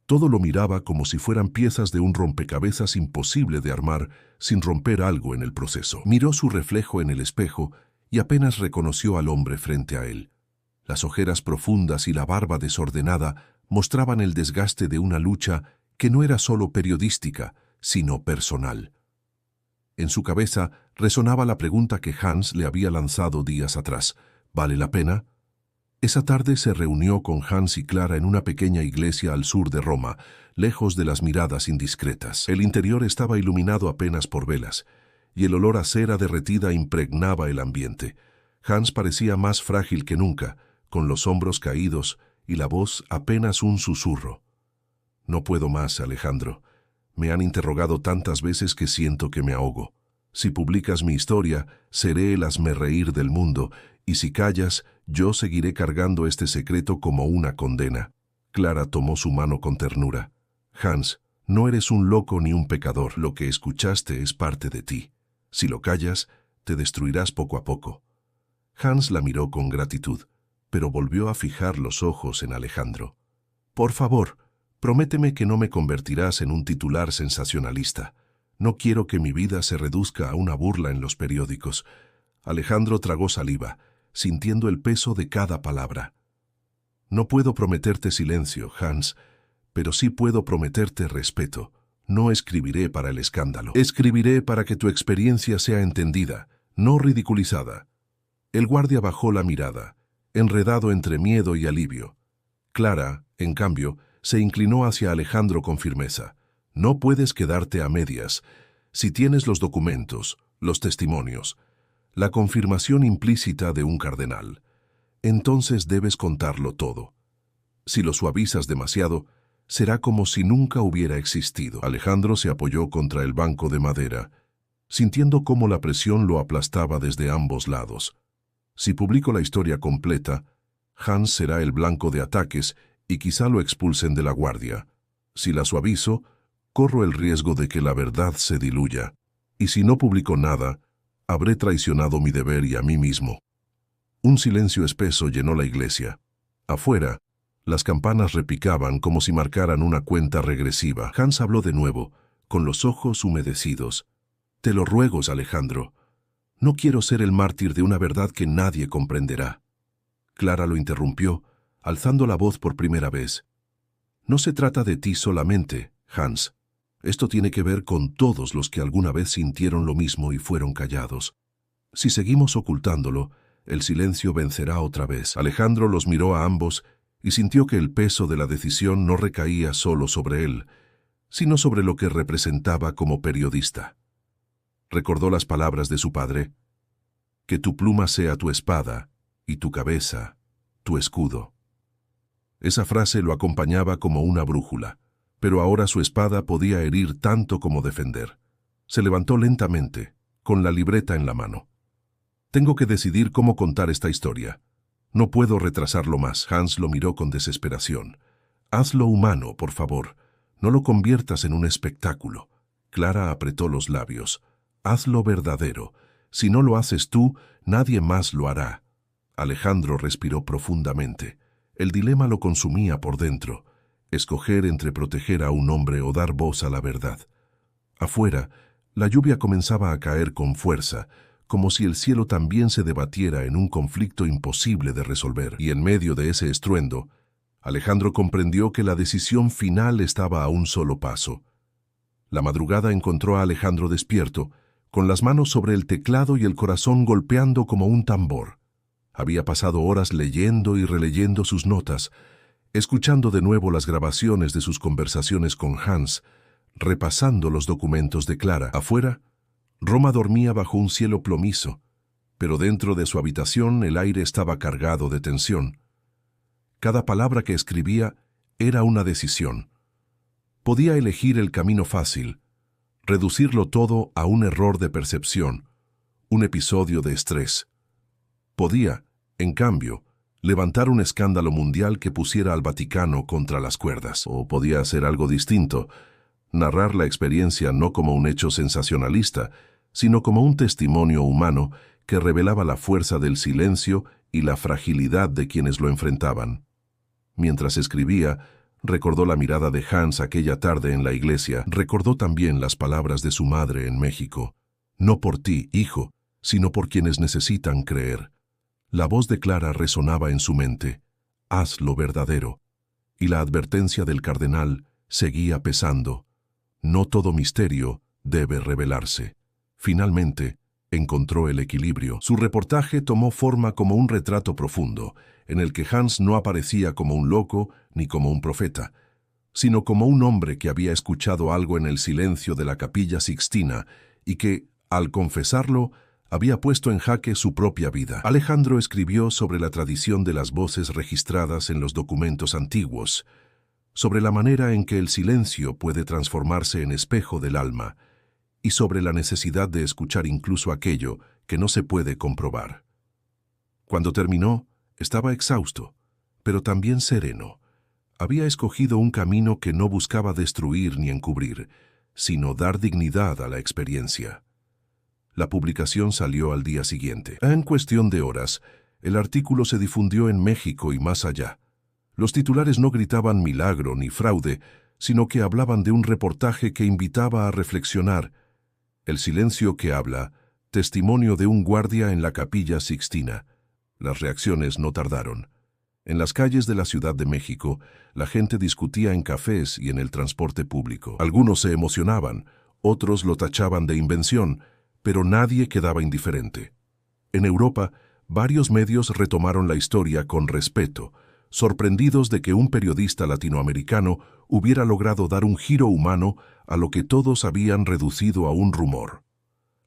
Todo lo miraba como si fueran piezas de un rompecabezas imposible de armar sin romper algo en el proceso. Miró su reflejo en el espejo y apenas reconoció al hombre frente a él. Las ojeras profundas y la barba desordenada mostraban el desgaste de una lucha que no era solo periodística, sino personal. En su cabeza resonaba la pregunta que Hans le había lanzado días atrás. ¿Vale la pena? Esa tarde se reunió con Hans y Clara en una pequeña iglesia al sur de Roma, lejos de las miradas indiscretas. El interior estaba iluminado apenas por velas, y el olor a cera derretida impregnaba el ambiente. Hans parecía más frágil que nunca, con los hombros caídos y la voz apenas un susurro. «No puedo más, Alejandro. Me han interrogado tantas veces que siento que me ahogo. Si publicas mi historia, seré el hazmerreír del mundo, y si callas, yo seguiré cargando este secreto como una condena. Clara tomó su mano con ternura. Hans, no eres un loco ni un pecador. Lo que escuchaste es parte de ti. Si lo callas, te destruirás poco a poco. Hans la miró con gratitud, pero volvió a fijar los ojos en Alejandro. Por favor, prométeme que no me convertirás en un titular sensacionalista. No quiero que mi vida se reduzca a una burla en los periódicos. Alejandro tragó saliva, sintiendo el peso de cada palabra. No puedo prometerte silencio, Hans, pero sí puedo prometerte respeto. No escribiré para el escándalo. Escribiré para que tu experiencia sea entendida, no ridiculizada. El guardia bajó la mirada, enredado entre miedo y alivio. Clara, en cambio, se inclinó hacia Alejandro con firmeza. No puedes quedarte a medias. Si tienes los documentos, los testimonios, la confirmación implícita de un cardenal, entonces debes contarlo todo. Si lo suavizas demasiado, será como si nunca hubiera existido. Alejandro se apoyó contra el banco de madera, sintiendo cómo la presión lo aplastaba desde ambos lados. Si publico la historia completa, Hans será el blanco de ataques y quizá lo expulsen de la guardia. Si la suavizo, corro el riesgo de que la verdad se diluya. Y si no publico nada, habré traicionado mi deber y a mí mismo. Un silencio espeso llenó la iglesia. Afuera, las campanas repicaban como si marcaran una cuenta regresiva. Hans habló de nuevo, con los ojos humedecidos. Te lo ruego, Alejandro. No quiero ser el mártir de una verdad que nadie comprenderá. Clara lo interrumpió, alzando la voz por primera vez. No se trata de ti solamente, Hans. Esto tiene que ver con todos los que alguna vez sintieron lo mismo y fueron callados. Si seguimos ocultándolo, el silencio vencerá otra vez. Alejandro los miró a ambos y sintió que el peso de la decisión no recaía solo sobre él, sino sobre lo que representaba como periodista. Recordó las palabras de su padre: que tu pluma sea tu espada y tu cabeza tu escudo. Esa frase lo acompañaba como una brújula, pero ahora su espada podía herir tanto como defender. Se levantó lentamente, con la libreta en la mano. Tengo que decidir cómo contar esta historia. No puedo retrasarlo más. Hans lo miró con desesperación. Hazlo humano, por favor. No lo conviertas en un espectáculo. Clara apretó los labios. Hazlo verdadero. Si no lo haces tú, nadie más lo hará. Alejandro respiró profundamente. El dilema lo consumía por dentro. Escoger entre proteger a un hombre o dar voz a la verdad. Afuera, la lluvia comenzaba a caer con fuerza, como si el cielo también se debatiera en un conflicto imposible de resolver. Y en medio de ese estruendo, Alejandro comprendió que la decisión final estaba a un solo paso. La madrugada encontró a Alejandro despierto, con las manos sobre el teclado y el corazón golpeando como un tambor. Había pasado horas leyendo y releyendo sus notas, escuchando de nuevo las grabaciones de sus conversaciones con Hans, repasando los documentos de Clara. Afuera, Roma dormía bajo un cielo plomizo, pero dentro de su habitación el aire estaba cargado de tensión. Cada palabra que escribía era una decisión. Podía elegir el camino fácil, reducirlo todo a un error de percepción, un episodio de estrés. Podía, en cambio, levantar un escándalo mundial que pusiera al Vaticano contra las cuerdas. O podía hacer algo distinto, narrar la experiencia no como un hecho sensacionalista, sino como un testimonio humano que revelaba la fuerza del silencio y la fragilidad de quienes lo enfrentaban. Mientras escribía, recordó la mirada de Hans aquella tarde en la iglesia, recordó también las palabras de su madre en México. No por ti, hijo, sino por quienes necesitan creer. La voz de Clara resonaba en su mente. Haz lo verdadero. Y la advertencia del cardenal seguía pesando. No todo misterio debe revelarse. Finalmente, encontró el equilibrio. Su reportaje tomó forma como un retrato profundo, en el que Hans no aparecía como un loco ni como un profeta, sino como un hombre que había escuchado algo en el silencio de la Capilla Sixtina y que, al confesarlo, había puesto en jaque su propia vida. Alejandro escribió sobre la tradición de las voces registradas en los documentos antiguos, sobre la manera en que el silencio puede transformarse en espejo del alma y sobre la necesidad de escuchar incluso aquello que no se puede comprobar. Cuando terminó, estaba exhausto, pero también sereno. Había escogido un camino que no buscaba destruir ni encubrir, sino dar dignidad a la experiencia. La publicación salió al día siguiente. En cuestión de horas, el artículo se difundió en México y más allá. Los titulares no gritaban milagro ni fraude, sino que hablaban de un reportaje que invitaba a reflexionar. El silencio que habla, testimonio de un guardia en la Capilla Sixtina. Las reacciones no tardaron. En las calles de la Ciudad de México, la gente discutía en cafés y en el transporte público. Algunos se emocionaban, otros lo tachaban de invención, pero nadie quedaba indiferente. En Europa, varios medios retomaron la historia con respeto, sorprendidos de que un periodista latinoamericano hubiera logrado dar un giro humano a lo que todos habían reducido a un rumor.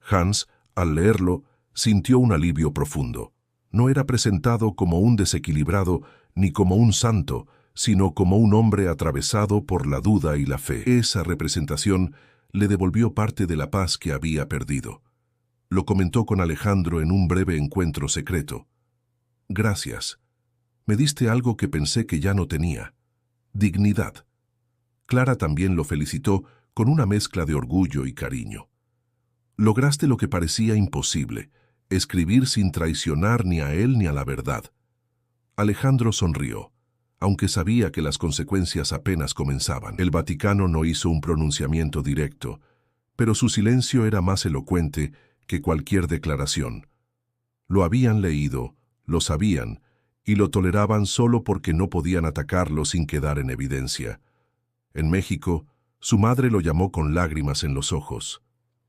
Hans, al leerlo, sintió un alivio profundo. No era presentado como un desequilibrado ni como un santo, sino como un hombre atravesado por la duda y la fe. Esa representación le devolvió parte de la paz que había perdido. Lo comentó con Alejandro en un breve encuentro secreto. Gracias. Me diste algo que pensé que ya no tenía. Dignidad. Clara también lo felicitó con una mezcla de orgullo y cariño. Lograste lo que parecía imposible, escribir sin traicionar ni a él ni a la verdad. Alejandro sonrió, aunque sabía que las consecuencias apenas comenzaban. El Vaticano no hizo un pronunciamiento directo, pero su silencio era más elocuente que cualquier declaración. Lo habían leído, lo sabían, y lo toleraban solo porque no podían atacarlo sin quedar en evidencia. En México, su madre lo llamó con lágrimas en los ojos.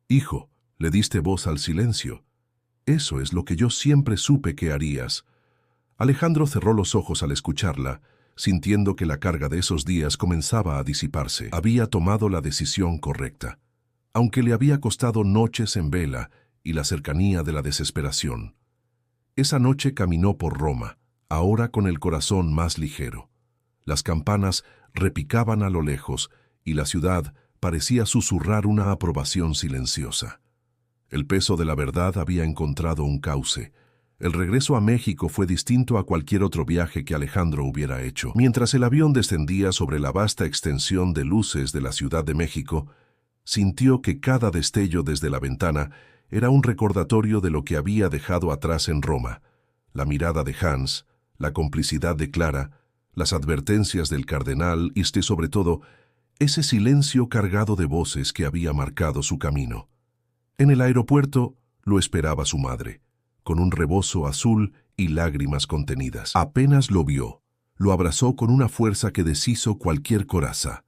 «Hijo, le diste voz al silencio. Eso es lo que yo siempre supe que harías». Alejandro cerró los ojos al escucharla, sintiendo que la carga de esos días comenzaba a disiparse. Había tomado la decisión correcta, aunque le había costado noches en vela y la cercanía de la desesperación. Esa noche caminó por Roma, ahora con el corazón más ligero. Las campanas repicaban a lo lejos y la ciudad parecía susurrar una aprobación silenciosa. El peso de la verdad había encontrado un cauce. El regreso a México fue distinto a cualquier otro viaje que Alejandro hubiera hecho. Mientras el avión descendía sobre la vasta extensión de luces de la Ciudad de México, sintió que cada destello desde la ventana era un recordatorio de lo que había dejado atrás en Roma. La mirada de Hans, la complicidad de Clara, las advertencias del cardenal y, sobre todo, ese silencio cargado de voces que había marcado su camino. En el aeropuerto lo esperaba su madre, con un rebozo azul y lágrimas contenidas. Apenas lo vio, lo abrazó con una fuerza que deshizo cualquier coraza.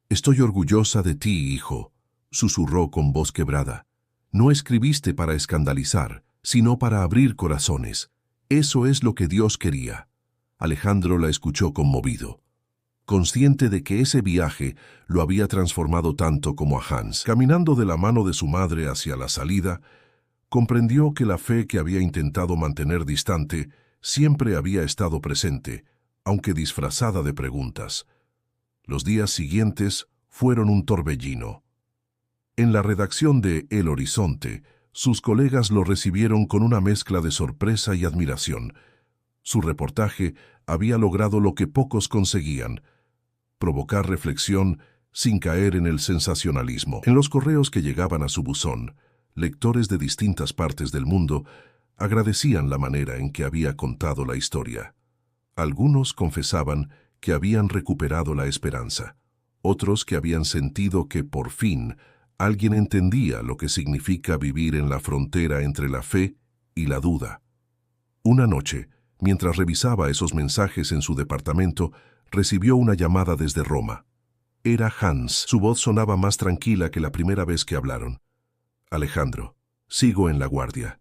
«Estoy orgullosa de ti, hijo», susurró con voz quebrada. «No escribiste para escandalizar, sino para abrir corazones. Eso es lo que Dios quería». Alejandro la escuchó conmovido, consciente de que ese viaje lo había transformado tanto como a Hans. Caminando de la mano de su madre hacia la salida, comprendió que la fe que había intentado mantener distante siempre había estado presente, aunque disfrazada de preguntas. Los días siguientes fueron un torbellino. En la redacción de El Horizonte, sus colegas lo recibieron con una mezcla de sorpresa y admiración. Su reportaje había logrado lo que pocos conseguían: provocar reflexión sin caer en el sensacionalismo. En los correos que llegaban a su buzón, lectores de distintas partes del mundo agradecían la manera en que había contado la historia. Algunos confesaban que habían recuperado la esperanza, otros que habían sentido que, por fin, alguien entendía lo que significa vivir en la frontera entre la fe y la duda. Una noche, mientras revisaba esos mensajes en su departamento, recibió una llamada desde Roma. Era Hans. Su voz sonaba más tranquila que la primera vez que hablaron. «Alejandro, sigo en la guardia.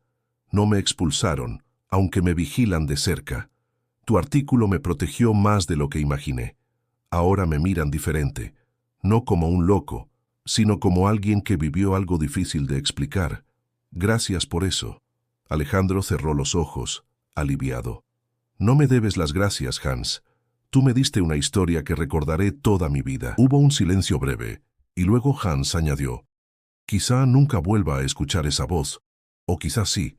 No me expulsaron, aunque me vigilan de cerca. Tu artículo me protegió más de lo que imaginé. Ahora me miran diferente, no como un loco, sino como alguien que vivió algo difícil de explicar. Gracias por eso». Alejandro cerró los ojos, aliviado. «No me debes las gracias, Hans. Tú me diste una historia que recordaré toda mi vida. Hubo un silencio breve, y luego Hans añadió, quizá nunca vuelva a escuchar esa voz, o quizás sí,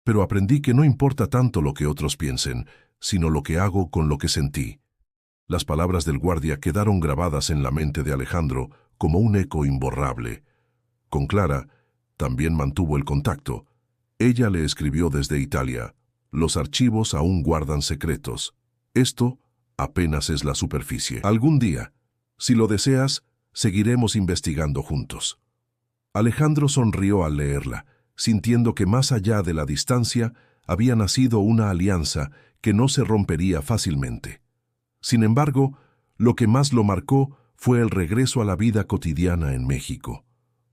pero aprendí que no importa tanto lo que otros piensen, sino lo que hago con lo que sentí. Las palabras del guardia quedaron grabadas en la mente de Alejandro como un eco imborrable. Con Clara, también mantuvo el contacto. Ella le escribió desde Italia, los archivos aún guardan secretos. Esto apenas es la superficie. Algún día, si lo deseas, seguiremos investigando juntos. Alejandro sonrió al leerla, sintiendo que más allá de la distancia había nacido una alianza que no se rompería fácilmente. Sin embargo, lo que más lo marcó fue el regreso a la vida cotidiana en México.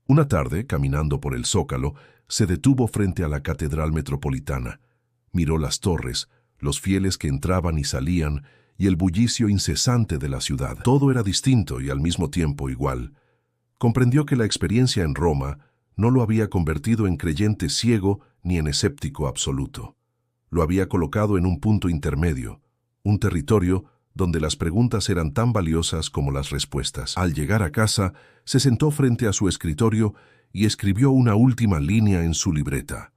Una tarde, caminando por el Zócalo, se detuvo frente a la Catedral Metropolitana. Miró las torres, los fieles que entraban y salían, y el bullicio incesante de la ciudad. Todo era distinto y al mismo tiempo igual. Comprendió que la experiencia en Roma no lo había convertido en creyente ciego ni en escéptico absoluto. Lo había colocado en un punto intermedio, un territorio donde las preguntas eran tan valiosas como las respuestas. Al llegar a casa, se sentó frente a su escritorio y escribió una última línea en su libreta.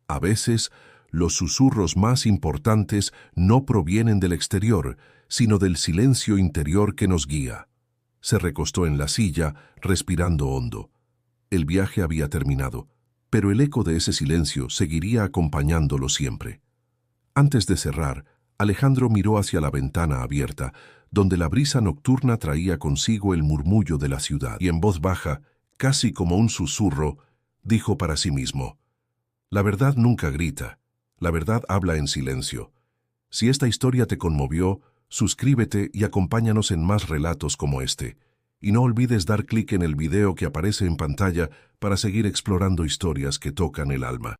A veces, los susurros más importantes no provienen del exterior, sino del silencio interior que nos guía. Se recostó en la silla, respirando hondo. El viaje había terminado, pero el eco de ese silencio seguiría acompañándolo siempre. Antes de cerrar, Alejandro miró hacia la ventana abierta, donde la brisa nocturna traía consigo el murmullo de la ciudad, y en voz baja, casi como un susurro, dijo para sí mismo, «La verdad nunca grita, la verdad habla en silencio. Si esta historia te conmovió, suscríbete y acompáñanos en más relatos como este. Y no olvides dar clic en el video que aparece en pantalla para seguir explorando historias que tocan el alma».